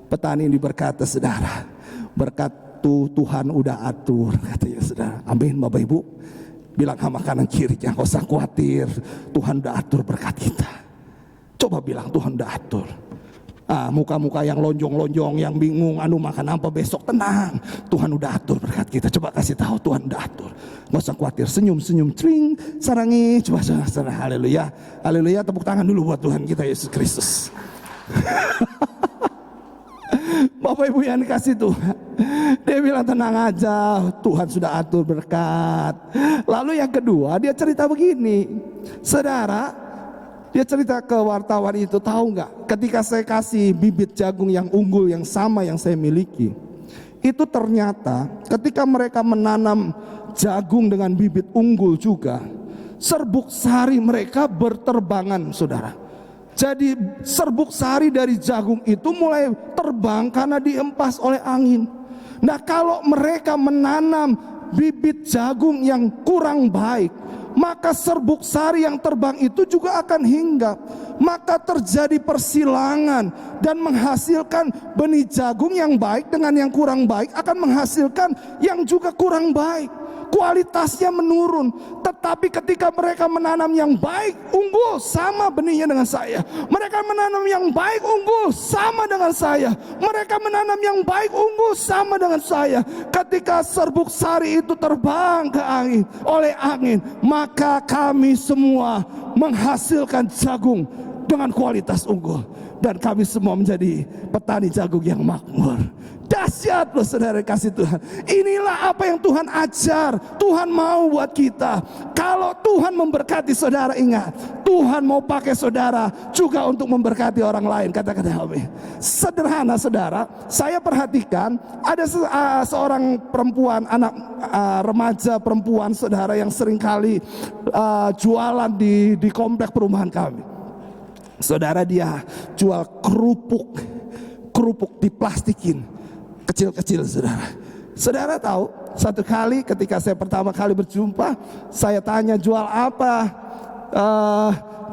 Petani ini berkata, saudara, berkat Tuhan udah atur, katanya saudara. Amin Bapak Ibu. Bilang sama kanan kiri, jangan usah khawatir, Tuhan udah atur berkat kita. Coba bilang Tuhan udah atur. Muka-muka yang lonjong-lonjong, yang bingung, makan apa besok, tenang, Tuhan udah atur berkat kita. Coba kasih tahu Tuhan udah atur. Gak usah khawatir, senyum-senyum, tring, sarangi, coba saudara, haleluya, haleluya, tepuk tangan dulu buat Tuhan kita Yesus Kristus. Bapak Ibu yang dikasih Tuhan, dia bilang tenang aja, Tuhan sudah atur berkat. Lalu yang kedua, dia cerita begini, saudara, dia cerita ke wartawan itu, tahu nggak? Ketika saya kasih bibit jagung yang unggul yang sama yang saya miliki, itu ternyata ketika mereka menanam jagung dengan bibit unggul juga, serbuk sari mereka berterbangan, saudara. Jadi serbuk sari dari jagung itu mulai terbang karena diempas oleh angin. Nah, kalau mereka menanam bibit jagung yang kurang baik, maka serbuk sari yang terbang itu juga akan hinggap. Maka terjadi persilangan dan menghasilkan benih jagung yang baik dengan yang kurang baik akan menghasilkan yang juga kurang baik. Kualitasnya menurun. Tetapi ketika mereka menanam yang baik, unggul, sama benihnya dengan saya. Mereka menanam yang baik, unggul, sama dengan saya. Mereka menanam yang baik, unggul, sama dengan saya. Ketika serbuk sari itu terbang ke angin, oleh angin, maka kami semua menghasilkan jagung dengan kualitas unggul. Dan kami semua menjadi petani jagung yang makmur. Dahsyat loh saudara kasih Tuhan. Inilah apa yang Tuhan ajar, Tuhan mau buat kita. Kalau Tuhan memberkati saudara, ingat, Tuhan mau pakai saudara juga untuk memberkati orang lain. Katakan amin. Sederhana saudara, saya perhatikan ada seorang perempuan, anak remaja perempuan saudara, yang seringkali jualan di komplek perumahan kami. Saudara, dia jual kerupuk diplastikin, kecil-kecil saudara. Saudara tahu, satu kali ketika saya pertama kali berjumpa, saya tanya jual apa?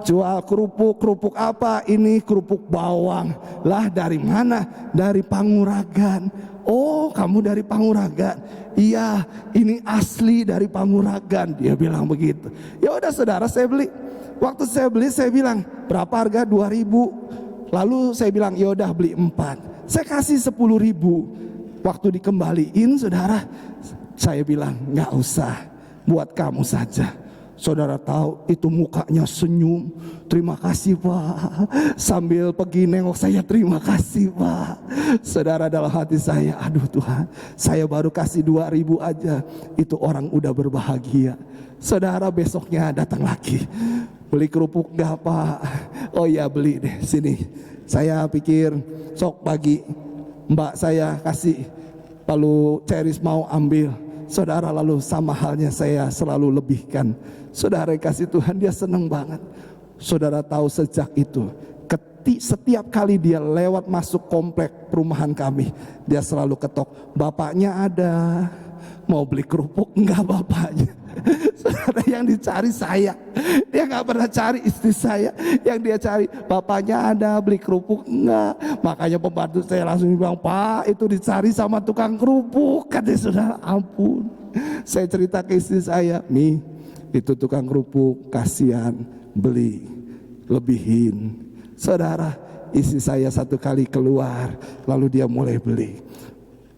Jual kerupuk apa? Ini kerupuk bawang. Lah dari mana? Dari Panguragan. Oh, kamu dari Panguragan? Iya, ini asli dari Panguragan. Dia bilang begitu. Ya udah saudara, saya beli. Waktu saya beli, saya bilang, berapa harga? 2.000. Lalu saya bilang, yaudah beli 4. Saya kasih 10.000. Waktu dikembaliin saudara, saya bilang, gak usah, buat kamu saja. Saudara tahu itu mukanya senyum, terima kasih Pak. Sambil pergi nengok saya, terima kasih Pak. Saudara, dalam hati saya, aduh Tuhan, saya baru kasih 2.000 aja, itu orang udah berbahagia. Saudara, besoknya datang lagi, beli kerupuk gak Pak? Oh iya beli deh, sini. Saya pikir sok pagi mbak saya kasih, lalu Ceris mau ambil. Saudara, lalu sama halnya saya selalu lebihkan. Saudara kasih Tuhan, dia senang banget. Saudara tahu sejak itu, setiap kali dia lewat masuk komplek perumahan kami, dia selalu ketok, bapaknya ada, mau beli kerupuk enggak bapaknya? Saudara, yang dicari saya, dia nggak pernah cari istri saya. Yang dia cari, bapaknya ada, beli kerupuk enggak? Makanya pembantu saya langsung bilang, Pak itu dicari sama tukang kerupuk. Kata saudara, ampun. Saya cerita ke istri saya, Mi itu tukang kerupuk, kasihan, beli, lebihin. Saudara, istri saya satu kali keluar, lalu dia mulai beli,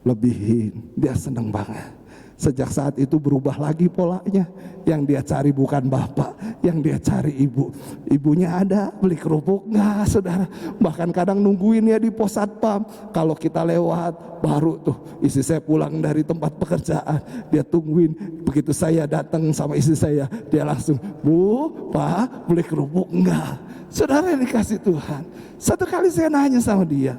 lebihin. Dia senang banget. Sejak saat itu berubah lagi polanya. Yang dia cari bukan bapak, yang dia cari ibu. Ibunya ada, beli kerupuk enggak saudara. Bahkan kadang nungguin ya di pos satpam. Kalau kita lewat, baru tuh istri saya pulang dari tempat pekerjaan, dia tungguin. Begitu saya datang sama istri saya, dia langsung, Bu, Pak, beli kerupuk enggak? Saudara yang dikasih Tuhan, satu kali saya nanya sama dia,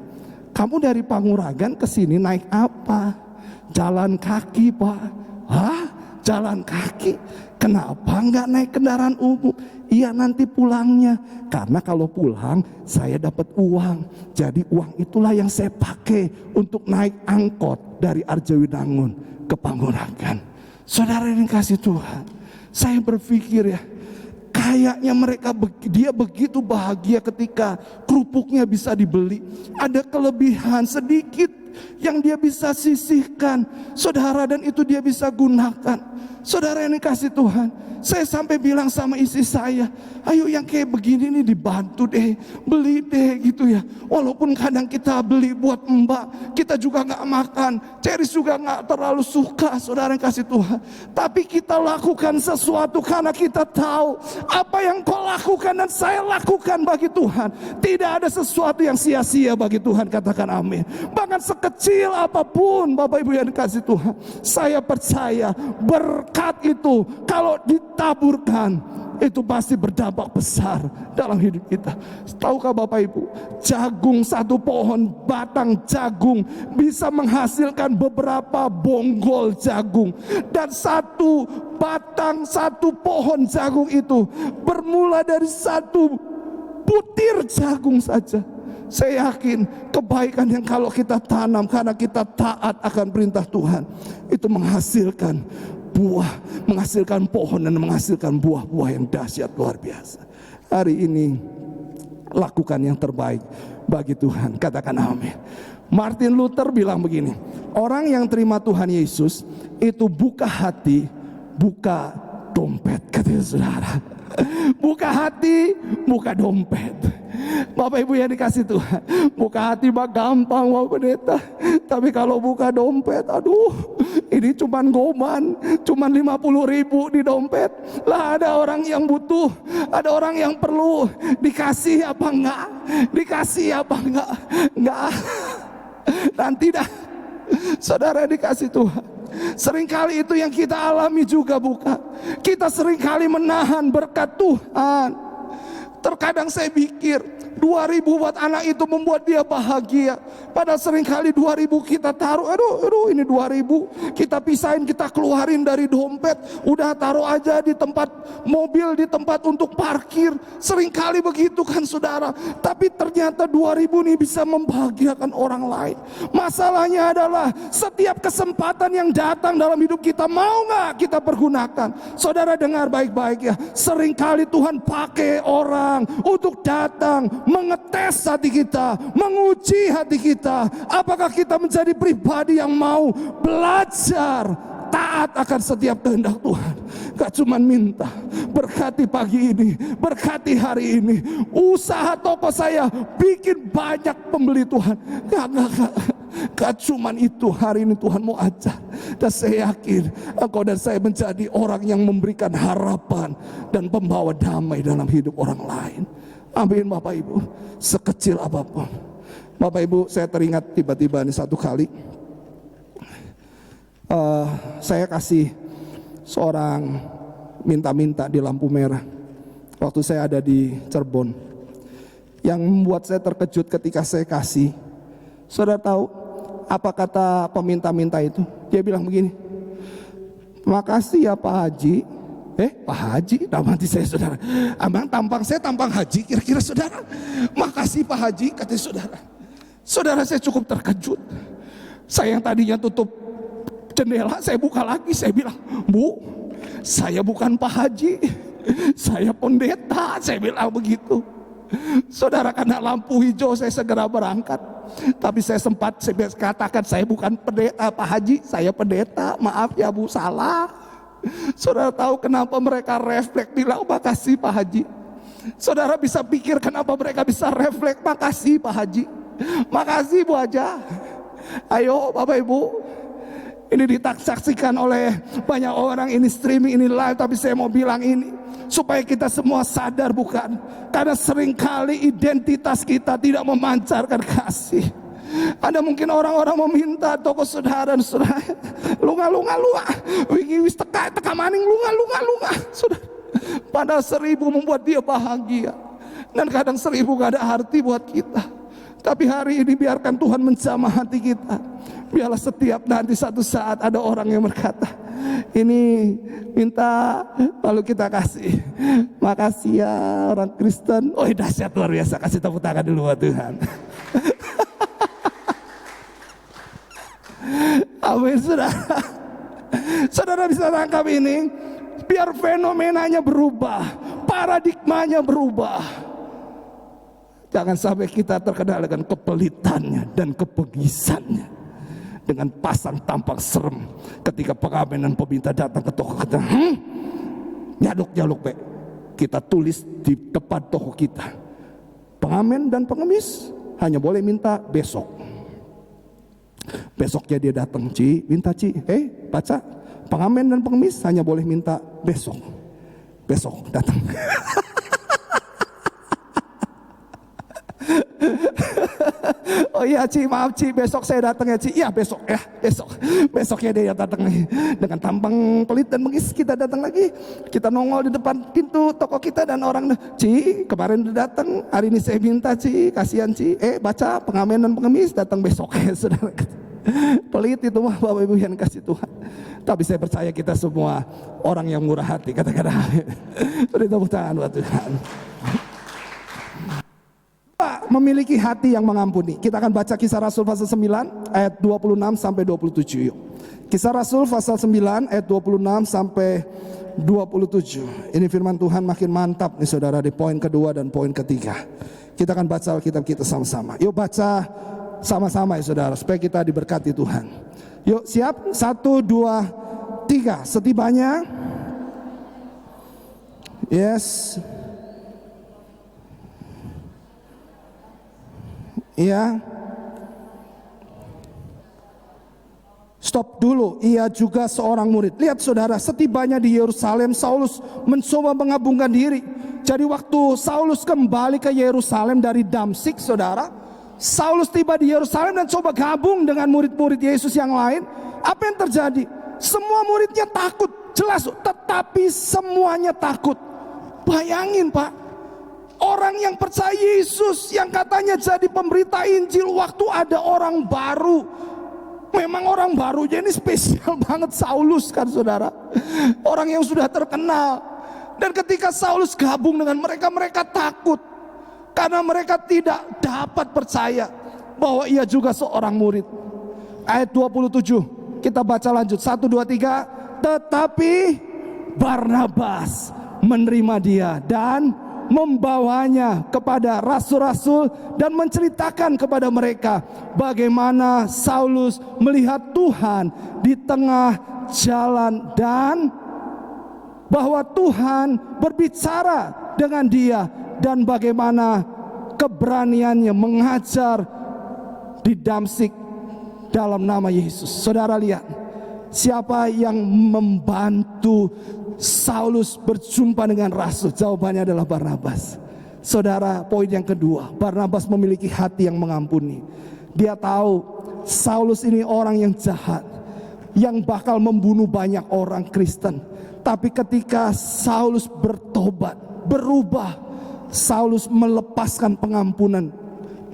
kamu dari Panguragan ke sini naik apa? Jalan kaki Pak. Hah? Jalan kaki? Kenapa enggak naik kendaraan umum? Iya nanti pulangnya. Karena kalau pulang saya dapat uang. Jadi uang itulah yang saya pakai untuk naik angkot dari Arjawinangun ke Panguragan. Saudara yang kasih Tuhan, saya berpikir ya, kayaknya dia begitu bahagia ketika kerupuknya bisa dibeli. Ada kelebihan sedikit yang dia bisa sisihkan, saudara, dan itu dia bisa gunakan. Saudara yang dikasih Tuhan, saya sampai bilang sama istri saya, ayo yang kayak begini nih dibantu deh, beli deh gitu ya. Walaupun kadang kita beli buat mbak, kita juga gak makan, Ceris juga gak terlalu suka, saudara yang kasih Tuhan. Tapi kita lakukan sesuatu karena kita tahu apa yang kau lakukan dan saya lakukan bagi Tuhan. Tidak ada sesuatu yang sia-sia bagi Tuhan, katakan amin. Bahkan sekecil apapun Bapak Ibu yang dikasih Tuhan, saya percaya berkat itu kalau ditaburkan itu pasti berdampak besar dalam hidup kita. Tahukah Bapak Ibu, jagung, satu pohon batang jagung bisa menghasilkan beberapa bonggol jagung. Dan satu batang, satu pohon jagung itu bermula dari satu butir jagung saja. Saya yakin kebaikan yang kalau kita tanam karena kita taat akan perintah Tuhan, itu menghasilkan buah, menghasilkan pohon dan menghasilkan buah-buah yang dahsyat luar biasa. Hari ini lakukan yang terbaik bagi Tuhan, katakan amin. Martin Luther bilang begini, orang yang terima Tuhan Yesus itu buka hati, buka dompet, katanya saudara. Buka hati, buka dompet. Bapak Ibu yang dikasih Tuhan, buka hati mah gampang Bapak Pendeta, tapi kalau buka dompet, aduh, ini cuman goman, cuman 50.000 di dompet. Lah ada orang yang butuh, ada orang yang perlu, dikasih apa enggak? Dikasih apa enggak? Enggak. Nanti dah. Saudara dikasih Tuhan, seringkali itu yang kita alami juga bukan. Kita seringkali menahan berkat Tuhan. Terkadang saya pikir 2.000 buat anak itu membuat dia bahagia. Padahal seringkali 2.000 kita taruh, aduh ini 2.000 kita pisahin, kita keluarin dari dompet, udah taruh aja di tempat mobil, di tempat untuk parkir. Seringkali begitu kan saudara. Tapi ternyata 2.000 ini bisa membahagiakan orang lain. Masalahnya adalah setiap kesempatan yang datang dalam hidup kita, mau gak kita pergunakan? Saudara dengar baik-baik ya, seringkali Tuhan pakai orang untuk datang mengetes hati kita, menguji hati kita. Apakah kita menjadi pribadi yang mau belajar taat akan setiap kehendak Tuhan? Gak cuma minta, berkati pagi ini, berkati hari ini, usaha toko saya bikin banyak pembeli Tuhan. Gak. Gak cuman itu, hari ini Tuhan mau ajar. Dan saya yakin engkau dan saya menjadi orang yang memberikan harapan dan pembawa damai dalam hidup orang lain. Amin Bapak Ibu, sekecil apapun. Bapak Ibu, saya teringat tiba-tiba ini satu kali saya kasih seorang minta-minta di lampu merah waktu saya ada di Cirebon. Yang membuat saya terkejut ketika saya kasih, saudara tahu apa kata peminta-minta itu? Dia bilang begini, makasih ya Pak Haji. Pak Haji, dalam hati saya saudara, abang tampang saya tampang haji kira-kira saudara. Makasih Pak Haji, kata saudara. Saudara, saya cukup terkejut. Saya yang tadinya tutup jendela, saya buka lagi, saya bilang, Bu, saya bukan Pak Haji, saya pendeta, saya bilang begitu. Saudara, karena lampu hijau saya segera berangkat. Tapi saya sempat katakan saya bukan pendeta Pak Haji, saya pendeta, maaf ya Bu, salah. Saudara tahu kenapa mereka refleks bilang makasih Pak Haji? Saudara bisa pikir kenapa mereka bisa refleks makasih Pak Haji, makasih Bu Haja. Ayo Bapak Ibu, ini disaksikan oleh banyak orang, ini streaming, ini live, tapi saya mau bilang ini supaya kita semua sadar, bukan? Karena seringkali identitas kita tidak memancarkan kasih. Ada mungkin orang-orang meminta toko saudara dan saudara, lunga wingi wis teka maning lunga. Saudara, padahal 1000 membuat dia bahagia, dan kadang 1000 gak ada arti buat kita. Tapi hari ini biarkan Tuhan menjamah hati kita. Biarlah setiap nanti satu saat ada orang yang berkata, ini minta lalu kita kasih. Makasih ya orang Kristen. Oh dahsyat, luar biasa. Kasih tepuk tangan dulu buat Tuhan. Amin saudara. Saudara bisa tangkap ini. Biar fenomenanya berubah, paradigmanya berubah. Jangan sampai kita terkenal dengan kepelitannya dan kepegisannya, dengan pasang tampang serem ketika pengamen dan peminta datang ke toko kita. Nyaluk be. Kita tulis di depan toko kita, pengamen dan pengemis hanya boleh minta besok. Besoknya dia datang, Ci, minta Ci, baca, pengamen dan pengemis hanya boleh minta besok. Besok datang. Oh iya Ci, maaf Ci, besok saya datang ya Ci. Iya besok ya, besoknya dia datang lagi dengan tampang pelit dan bengis. Kita datang lagi, kita nongol di depan pintu toko kita dan orang, Ci kemarin udah datang, hari ini saya minta Ci, kasihan Ci, baca pengamen dan pengemis datang besok ya saudara. Pelit itu mah Bapak Ibu yang kasih Tuhan. Tapi saya percaya kita semua orang yang murah hati, kata-kata. Beri tepuk tangan buat Tuhan. Memiliki hati yang mengampuni. Kita akan baca Kisah Rasul pasal 9 ayat 26 sampai 27 yuk. Kisah Rasul pasal 9 ayat 26 sampai 27. Ini firman Tuhan makin mantap nih saudara, di poin kedua dan poin ketiga. Kita akan baca Alkitab kita sama-sama. Yuk baca sama-sama ya saudara, supaya kita diberkati Tuhan. Yuk siap? 1, 2, 3. Setibanya, yes, iya. Stop dulu, ia juga seorang murid. Lihat saudara, setibanya di Yerusalem, Saulus mencoba mengabungkan diri. Jadi waktu Saulus kembali ke Yerusalem dari Damsik, saudara, Saulus tiba di Yerusalem dan coba gabung dengan murid-murid Yesus yang lain. Apa yang terjadi? Semua muridnya takut, jelas, tetapi semuanya takut. Bayangin Pak, orang yang percaya Yesus, yang katanya jadi pemberita Injil, waktu ada orang baru. Memang orang barunya ini spesial banget, Saulus kan saudara, orang yang sudah terkenal. Dan ketika Saulus gabung dengan mereka, mereka takut, karena mereka tidak dapat percaya bahwa ia juga seorang murid. Ayat 27 kita baca lanjut, 1, 2, 3. Tetapi Barnabas menerima dia dan membawanya kepada rasul-rasul dan menceritakan kepada mereka bagaimana Saulus melihat Tuhan di tengah jalan dan bahwa Tuhan berbicara dengan dia dan bagaimana keberaniannya mengajar di Damsik dalam nama Yesus. Saudara lihat, siapa yang membantu Saulus berjumpa dengan Rasul? Jawabannya adalah Barnabas. Saudara, poin yang kedua, Barnabas memiliki hati yang mengampuni. Dia tahu Saulus ini orang yang jahat, yang bakal membunuh banyak orang Kristen. Tapi ketika Saulus bertobat, berubah, Saulus melepaskan pengampunan.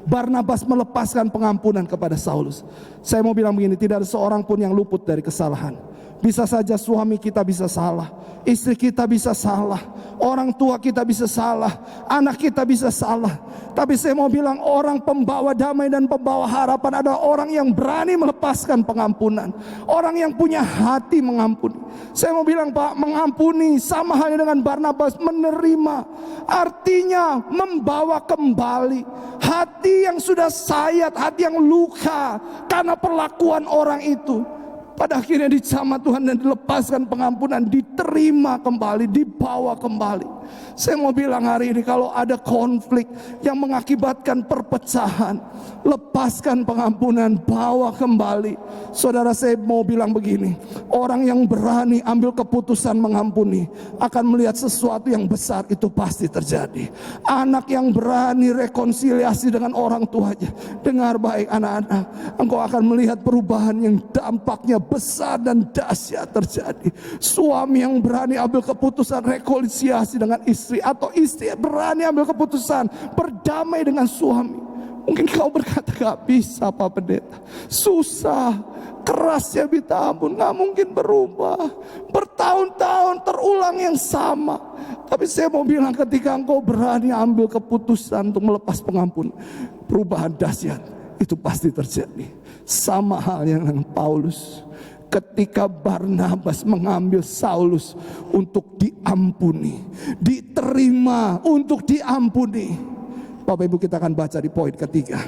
Barnabas melepaskan pengampunan kepada Saulus. Saya mau bilang begini, tidak ada seorang pun yang luput dari kesalahan. Bisa saja suami kita bisa salah, istri kita bisa salah, orang tua kita bisa salah, anak kita bisa salah. Tapi saya mau bilang, orang pembawa damai dan pembawa harapan adalah orang yang berani melepaskan pengampunan, orang yang punya hati mengampuni. Saya mau bilang, Pak, mengampuni sama halnya dengan Barnabas menerima, artinya membawa kembali hati yang sudah sayat, hati yang luka karena perlakuan orang itu. Pada akhirnya dijamah Tuhan dan dilepaskan pengampunan, diterima kembali, dibawa kembali. Saya mau bilang hari ini, kalau ada konflik yang mengakibatkan perpecahan, lepaskan pengampunan, bawa kembali. Saudara, saya mau bilang begini, orang yang berani ambil keputusan mengampuni akan melihat sesuatu yang besar itu pasti terjadi. Anak yang berani rekonsiliasi dengan orang tuanya, dengar baik anak-anak, engkau akan melihat perubahan yang dampaknya besar dan dahsyat terjadi. Suami yang berani ambil keputusan rekonsiliasi dengan istri, atau istri berani ambil keputusan berdamai dengan suami. Mungkin kau berkata, gak bisa Pak Pendeta, susah, kerasnya minta ampun, gak mungkin berubah, bertahun-tahun terulang yang sama. Tapi saya mau bilang, ketika engkau berani ambil keputusan untuk melepas pengampun, perubahan dahsyat itu pasti terjadi. Sama halnya dengan Paulus. Ketika Barnabas mengambil Saulus untuk diampuni, diterima untuk diampuni. Bapak Ibu, kita akan baca di poin ketiga.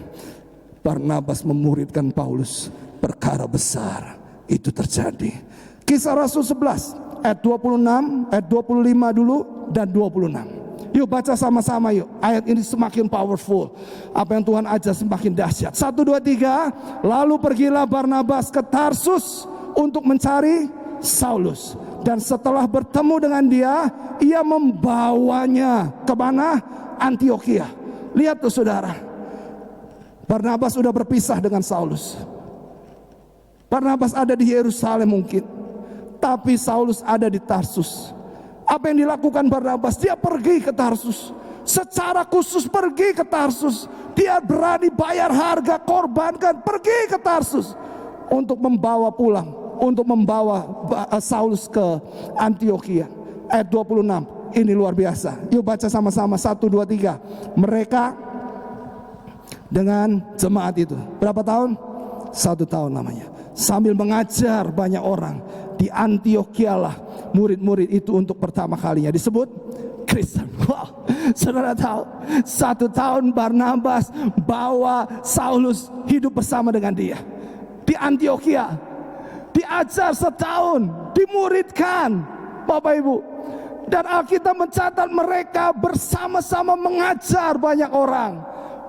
Barnabas memuridkan Paulus, perkara besar itu terjadi. Kisah Rasul 11 ayat 26, ayat 25 dulu dan 26. Yuk baca sama-sama yuk. Ayat ini semakin powerful. Apa yang Tuhan ajar semakin dahsyat. 1, 2, 3. Lalu pergilah Barnabas ke Tarsus untuk mencari Saulus. Dan setelah bertemu dengan dia, ia membawanya kemana? Antiokhia. Lihat tuh saudara, Barnabas sudah berpisah dengan Saulus. Barnabas ada di Yerusalem mungkin, tapi Saulus ada di Tarsus. Apa yang dilakukan Barnabas? Dia pergi ke Tarsus, secara khusus pergi ke Tarsus. Dia berani bayar harga, korbankan, pergi ke Tarsus untuk membawa pulang, untuk membawa Saulus ke Antiokhia. Ayat 26. Ini luar biasa. Yuk baca sama-sama. 1, 2, 3. Mereka dengan jemaat itu, berapa tahun? 1 tahun namanya. Sambil mengajar banyak orang. Di Antiokhia lah murid-murid itu untuk pertama kalinya disebut Kristen. Wow, saudara tahu, 1 tahun Barnabas bawa Saulus hidup bersama dengan dia di Antiokhia. Diajar setahun, dimuridkan, Bapak Ibu. Dan Alkitab mencatat mereka bersama-sama mengajar banyak orang.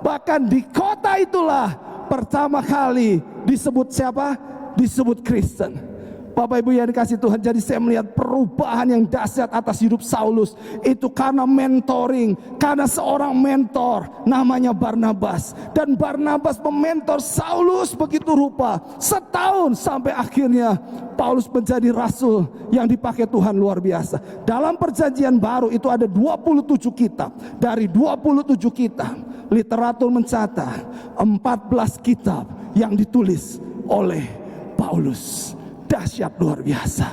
Bahkan di kota itulah pertama kali disebut siapa? Disebut Kristen. Bapak Ibu yang dikasih Tuhan, jadi saya melihat perubahan yang dahsyat atas hidup Saulus. Itu karena mentoring, karena seorang mentor namanya Barnabas. Dan Barnabas mementor Saulus begitu rupa, setahun sampai akhirnya Paulus menjadi rasul yang dipakai Tuhan luar biasa. Dalam perjanjian baru itu ada 27 kitab. Dari 27 kitab, literatur mencatat 14 kitab yang ditulis oleh Paulus. Dahsyat luar biasa.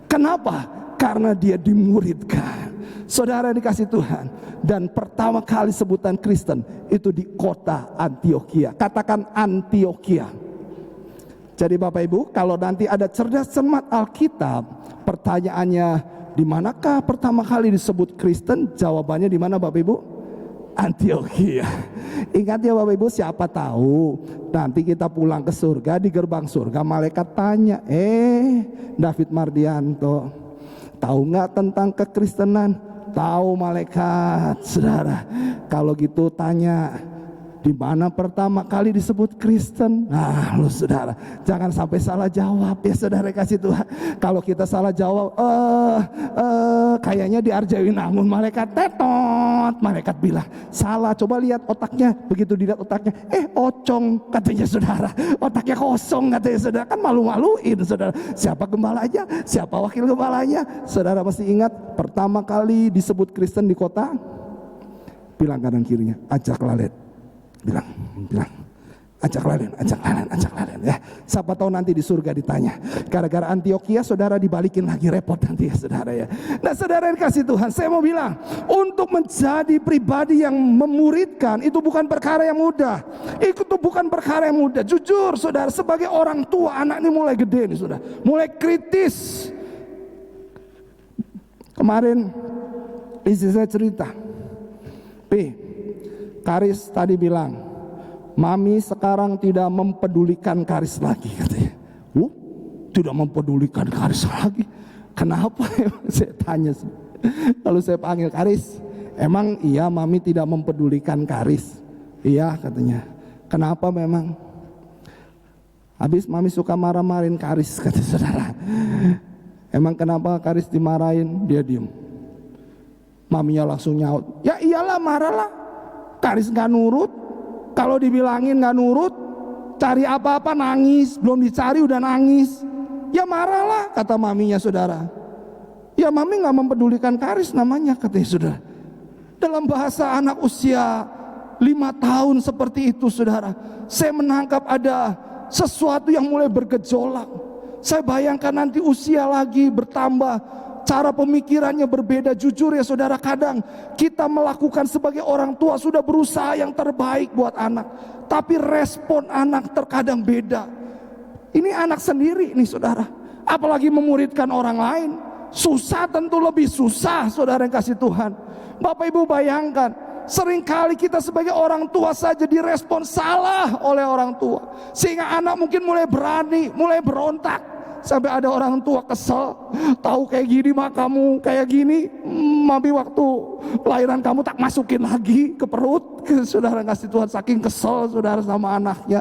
Kenapa? Karena dia dimuridkan. Saudara dikasih Tuhan. Dan pertama kali sebutan Kristen itu di kota Antiokhia. Katakan Antiokhia. Jadi Bapak Ibu, kalau nanti ada cerdas cermat Alkitab, pertanyaannya, di manakah pertama kali disebut Kristen? Jawabannya di mana Bapak Ibu? Antiokhia. Ingat ya Bapak Ibu, siapa tahu nanti kita pulang ke surga, di gerbang surga malaikat tanya, David Mardianto, tahu nggak tentang kekristenan? Tahu malaikat. Saudara, kalau gitu tanya, Di mana pertama kali disebut Kristen? Nah, lu saudara, jangan sampai salah jawab ya saudara kasih Tuhan. Kalau kita salah jawab, kayaknya di Arjawinangun malaikat tetot, malaikat bilang salah. Coba lihat otaknya, begitu dilihat otaknya, ocong katanya saudara, otaknya kosong katanya saudara, kan malu-maluin saudara. Siapa gembalanya? Siapa wakil gembalanya? Saudara masih ingat pertama kali disebut Kristen di kota? Bilang kanan kirinya, ajak lalet. Bilang, ajak lalen ya. Siapa tahu nanti di surga ditanya. Gara-gara Antioquia saudara dibalikin lagi, repot nanti ya saudara ya. Nah saudara yang kasih Tuhan, saya mau bilang, untuk menjadi pribadi yang memuridkan itu bukan perkara yang mudah. Itu bukan perkara yang mudah. Jujur saudara, sebagai orang tua anak ini mulai gede nih saudara, mulai kritis. Kemarin istri saya cerita, Karis tadi bilang, Mami sekarang tidak mempedulikan Karis lagi katanya. Tidak mempedulikan Karis lagi. Kenapa? Saya tanya. Lalu saya panggil Karis, emang iya Mami tidak mempedulikan Karis? Iya katanya. Kenapa memang? Habis Mami suka marah-marahin Karis kata saudara. Emang kenapa Karis dimarahin? Dia diem. Maminya langsung nyaut, ya iyalah marahlah. Karis gak nurut, kalau dibilangin gak nurut, cari apa-apa nangis, belum dicari udah nangis. Ya marahlah kata maminya saudara. Ya mami gak mempedulikan Karis namanya katanya saudara. Dalam bahasa anak usia 5 tahun seperti itu saudara, saya menangkap ada sesuatu yang mulai bergejolak. Saya bayangkan nanti usia lagi bertambah, cara pemikirannya berbeda. Jujur ya saudara, kadang kita melakukan sebagai orang tua sudah berusaha yang terbaik buat anak, tapi respon anak terkadang beda. Ini anak sendiri nih saudara, apalagi memuridkan orang lain. Susah, tentu lebih susah saudara yang kasih Tuhan. Bapak Ibu bayangkan, seringkali kita sebagai orang tua saja direspon salah oleh orang tua, sehingga anak mungkin mulai berani, mulai berontak. Sampai ada orang tua kesel, tahu kayak gini mah kamu kayak gini, mami waktu lahiran kamu tak masukin lagi ke perut. Saudara kasih Tuhan, saking kesel saudara sama anaknya,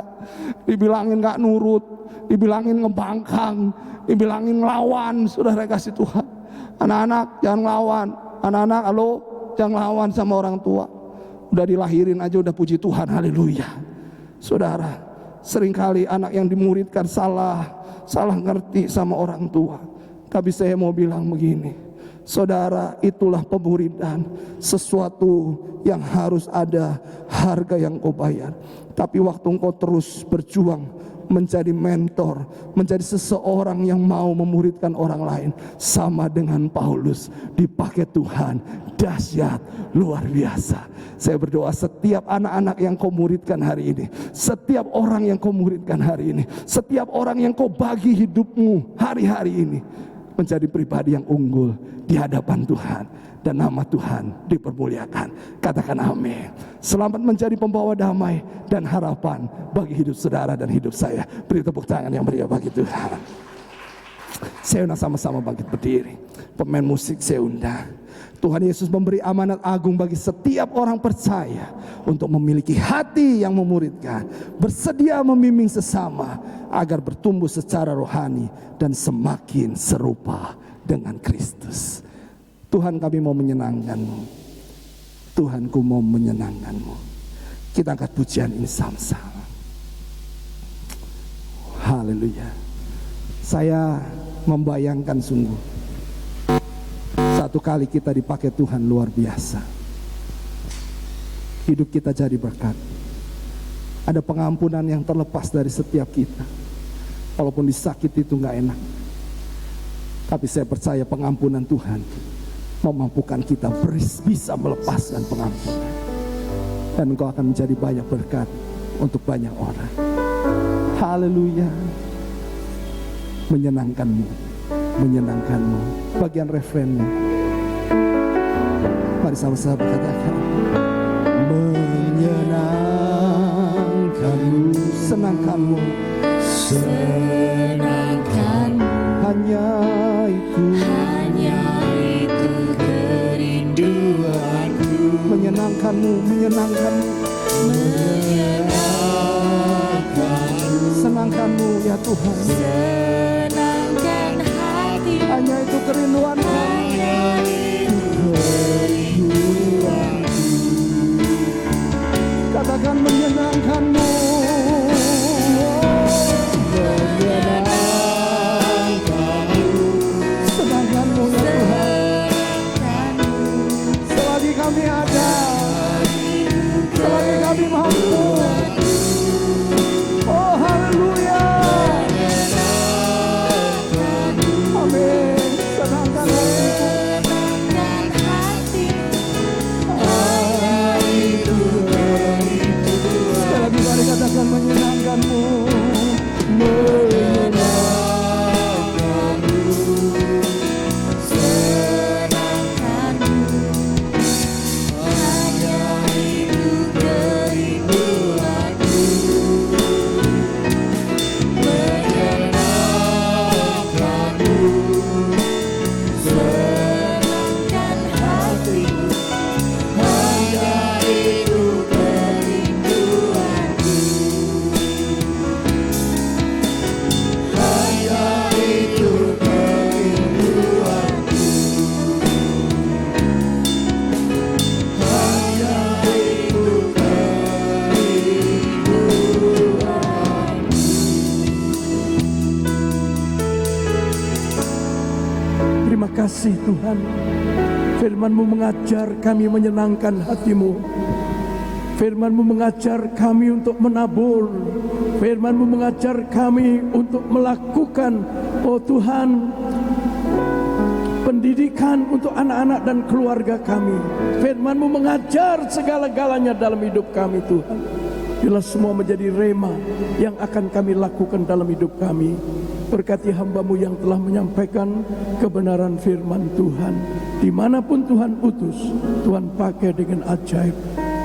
dibilangin gak nurut, dibilangin ngebangkang, dibilangin ngelawan. Saudara kasih Tuhan, anak-anak jangan ngelawan, anak-anak halo jangan ngelawan sama orang tua. Udah dilahirin aja udah puji Tuhan, haleluya. Saudara, seringkali anak yang dimuridkan salah ngerti sama orang tua. Tapi saya mau bilang begini, saudara, itulah pemuridan, sesuatu yang harus ada harga yang kau bayar. Tapi waktu engkau terus berjuang menjadi mentor, menjadi seseorang yang mau memuridkan orang lain, sama dengan Paulus, dipakai Tuhan dahsyat, luar biasa. Saya berdoa setiap anak-anak yang kau muridkan hari ini, setiap orang yang kau muridkan hari ini, setiap orang yang kau bagi hidupmu hari-hari ini, menjadi pribadi yang unggul di hadapan Tuhan, dan nama Tuhan dipermuliakan. Katakan amin. Selamat menjadi pembawa damai dan harapan bagi hidup saudara dan hidup saya. Beri tepuk tangan yang meriah bagi Tuhan. Saya undang sama-sama bangkit berdiri. Pemain musik saya undang. Tuhan Yesus memberi amanat agung bagi setiap orang percaya untuk memiliki hati yang memuridkan, bersedia membimbing sesama agar bertumbuh secara rohani dan semakin serupa dengan Kristus. Tuhan, kami mau menyenangkan-Mu. Tuhanku mau menyenangkan-Mu. Kita angkat pujian ini sama-sama. Haleluya. Saya membayangkan sungguh, satu kali kita dipakai Tuhan luar biasa, hidup kita jadi berkat. Ada pengampunan yang terlepas dari setiap kita. Walaupun disakiti itu gak enak, tapi saya percaya pengampunan Tuhan memampukan kita bisa melepaskan pengampunan, dan engkau akan menjadi banyak berkat untuk banyak orang. Haleluya. Menyenangkan-Mu, menyenangkan-Mu. Bagian refrennya, mari sama-sama berkatakan, menyenangkan-Mu, senangkan-Mu, senangkan-Mu, hanya itu kerinduanku, menyenangkan menyenangkanmu, menyenangkanmu. Senangkanmu ya Tuhan. Senangkan hati, Hanya itu kerinduanmu. Katakan menyenangkanmu. Senangkanmu ya Tuhan. Selagi kami ada, selagi kami mampu. Oh haleluya. Amin. Senangkan hatiku. senangkan hati, Sekali lagi mari katakan menyenangkanmu. senangkanmu. Hanya itu kerinduanku, menyenangkanmu. Senangkan hati, hanya itu kerinduanku. Hanya itu kerinduanku. Hanya itu kerinduanku. Terima kasih Tuhan. Firman-Mu mengajar kami menyenangkan hati-Mu. Firman-Mu mengajar kami untuk menabur. Firman-Mu mengajar kami untuk melakukan, oh Tuhan, pendidikan untuk anak-anak dan keluarga kami. Firman-Mu mengajar segala-galanya dalam hidup kami Tuhan. Bila semua menjadi rema yang akan kami lakukan dalam hidup kami. Berkati hamba-Mu yang telah menyampaikan kebenaran firman Tuhan. Dimanapun Tuhan utus, Tuhan pakai dengan ajaib.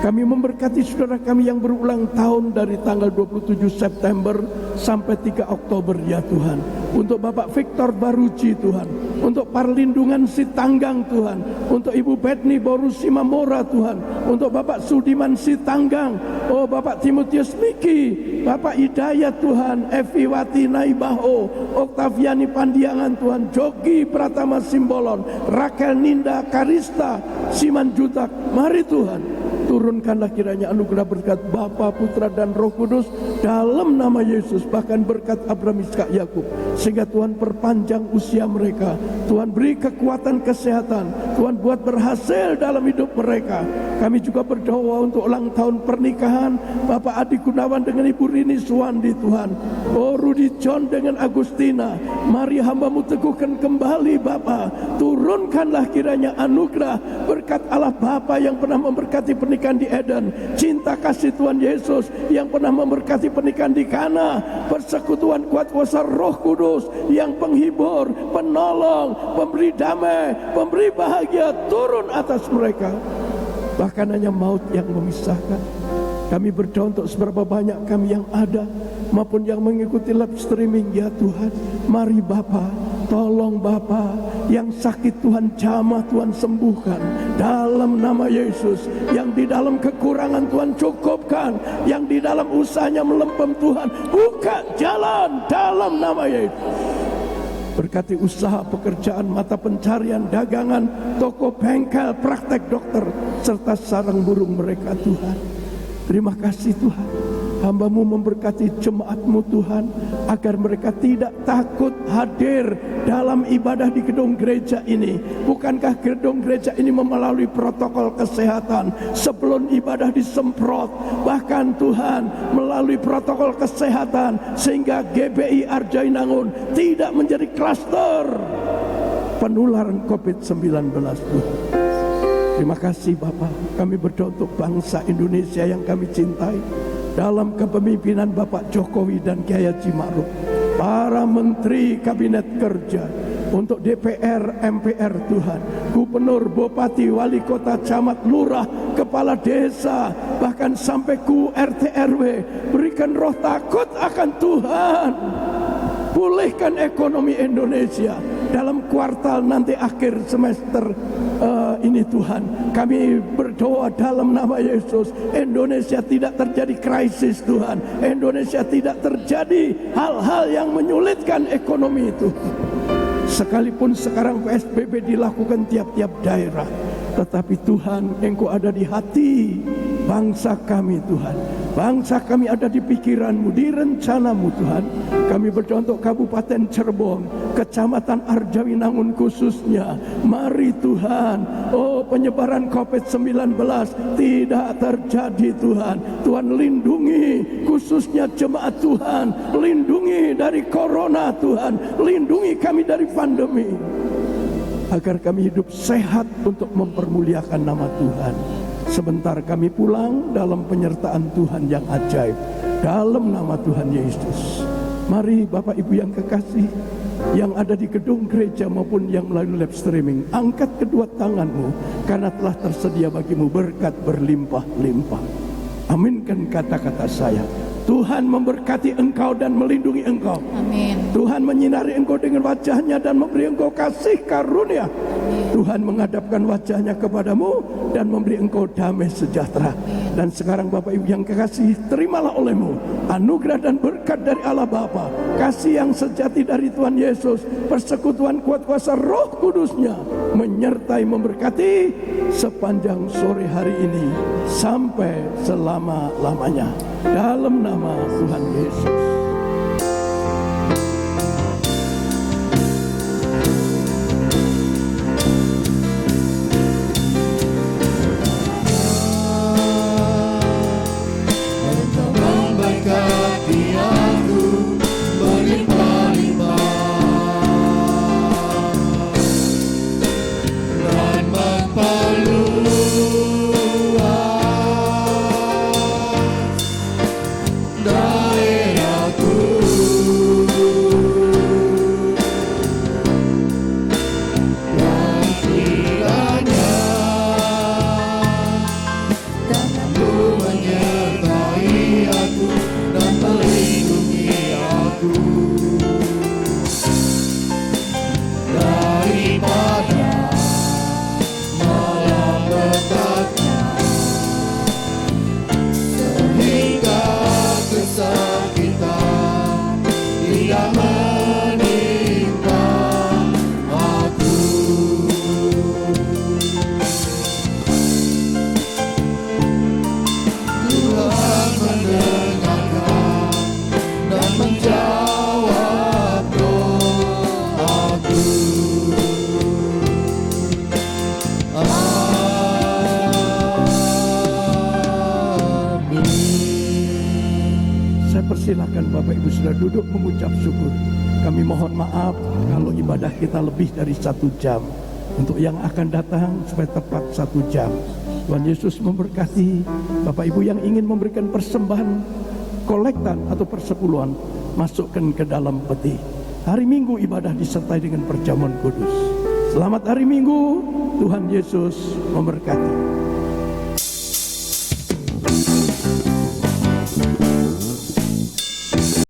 Kami memberkati saudara kami yang berulang tahun dari tanggal 27 September sampai 3 Oktober ya Tuhan. Untuk Bapak Victor Baruji Tuhan. Untuk Parlindungan Sitanggang Tuhan. Untuk Ibu Betni Borusi Mamora Tuhan. Untuk Bapak Sudiman Sitanggang. Oh Bapak Timotius Miki. Bapak Hidayat Tuhan. Evi Wati Naibaho. Oktaviani Pandiangan Tuhan. Jogi Pratama Simbolon. Rakel Ninda Karista. Siman Jutak. Mari Tuhan. Turunkanlah kiranya anugerah berkat Bapa, Putra dan Roh Kudus dalam nama Yesus, bahkan berkat Abraham, Ishak, Yakub, sehingga Tuhan perpanjang usia mereka. Tuhan beri kekuatan kesehatan. Tuhan buat berhasil dalam hidup mereka. Kami juga berdoa untuk ulang tahun pernikahan Bapak Adi Gunawan dengan Ibu Rini Suwandi Tuhan. Oh Rudy John dengan Agustina. Mari hamba-Mu teguhkan kembali Bapa. Turunkanlah kiranya anugerah berkat Allah Bapa yang pernah memberkati pernikahan di Eden, cinta kasih Tuhan Yesus yang pernah memberkati pernikahan di Kana, persekutuan kuat kuasa Roh Kudus yang penghibur, penolong, pemberi damai, pemberi bahagia turun atas mereka. Bahkan hanya maut yang memisahkan. Kami berdoa untuk seberapa banyak kami yang ada maupun yang mengikuti live streaming ya Tuhan. Mari Bapa, tolong Bapa, yang sakit Tuhan jamah, Tuhan sembuhkan dalam nama Yesus. Yang di dalam kekurangan Tuhan cukupkan, yang di dalam usahanya melempem Tuhan buka jalan dalam nama Yesus. Berkati usaha, pekerjaan, mata pencarian, dagangan, toko, bengkel, praktek dokter, serta sarang burung mereka Tuhan. Terima kasih Tuhan. Hamba-Mu memberkati jemaat-Mu Tuhan, agar mereka tidak takut hadir dalam ibadah di gedung gereja ini. Bukankah gedung gereja ini melalui protokol kesehatan sebelum ibadah disemprot? Bahkan Tuhan melalui protokol kesehatan sehingga GBI Arjainangun tidak menjadi klaster penularan COVID-19 Tuhan. Terima kasih Bapak. Kami berdoa untuk bangsa Indonesia yang kami cintai dalam kepemimpinan Bapak Jokowi dan Kiai Haji Ma'ruf, para menteri kabinet kerja, untuk DPR, MPR Tuhan, gubernur, bupati, wali kota, camat, lurah, kepala desa, bahkan sampai ku RT RW, berikan roh takut akan Tuhan. Pulihkan ekonomi Indonesia, dalam kuartal nanti akhir semester ini Tuhan, kami berdoa dalam nama Yesus, Indonesia tidak terjadi krisis Tuhan, Indonesia tidak terjadi hal-hal yang menyulitkan ekonomi itu. Sekalipun sekarang PSBB dilakukan tiap-tiap daerah, tetapi Tuhan, Engkau ada di hati bangsa kami Tuhan. Bangsa kami ada di pikiran-Mu, di rencana-Mu Tuhan. Kami berdoa untuk Kabupaten Cirebon, Kecamatan Arjawinangun khususnya. Mari Tuhan, penyebaran COVID-19 tidak terjadi Tuhan. Tuhan lindungi khususnya jemaat Tuhan. Lindungi dari corona Tuhan. Lindungi kami dari pandemi. Agar kami hidup sehat untuk mempermuliakan nama Tuhan. Sebentar kami pulang dalam penyertaan Tuhan yang ajaib. Dalam nama Tuhan Yesus. Mari Bapak Ibu yang kekasih, yang ada di gedung gereja maupun yang melalui live streaming, angkat kedua tanganmu, karena telah tersedia bagimu berkat berlimpah-limpah. Aminkan kata-kata saya. Tuhan memberkati engkau dan melindungi engkau. Amin. Tuhan menyinari engkau dengan wajahnya dan memberi engkau kasih karunia. Tuhan menghadapkan wajahnya kepadamu dan memberi engkau damai sejahtera. Dan sekarang Bapak Ibu yang kekasih, terimalah olehmu anugerah dan berkat dari Allah Bapa, kasih yang sejati dari Tuhan Yesus, persekutuan kuat kuasa Roh Kudusnya menyertai memberkati sepanjang sore hari ini sampai selama-lamanya. Dalam nama Tuhan Yesus. Memberkati aku berlimpah-limpah dan memperluas daerahku. Dan kiranya Tuhan menyertai aku dan melindungi aku daripada malapetaka, sehingga kesakitan tidak menimpa aku. Tuhan mendengarkan dan menjawab doaku. Amin. Saya persilakan Bapak Ibu sudah duduk mengucap syukur. Kami mohon maaf kalau ibadah kita lebih dari 1 jam. Untuk yang akan datang supaya tepat 1 jam. Tuhan Yesus memberkati. Bapak Ibu yang ingin memberikan persembahan kolektan atau persepuluhan, masukkan ke dalam peti. Hari Minggu ibadah disertai dengan perjamuan kudus. Selamat hari Minggu, Tuhan Yesus memberkati.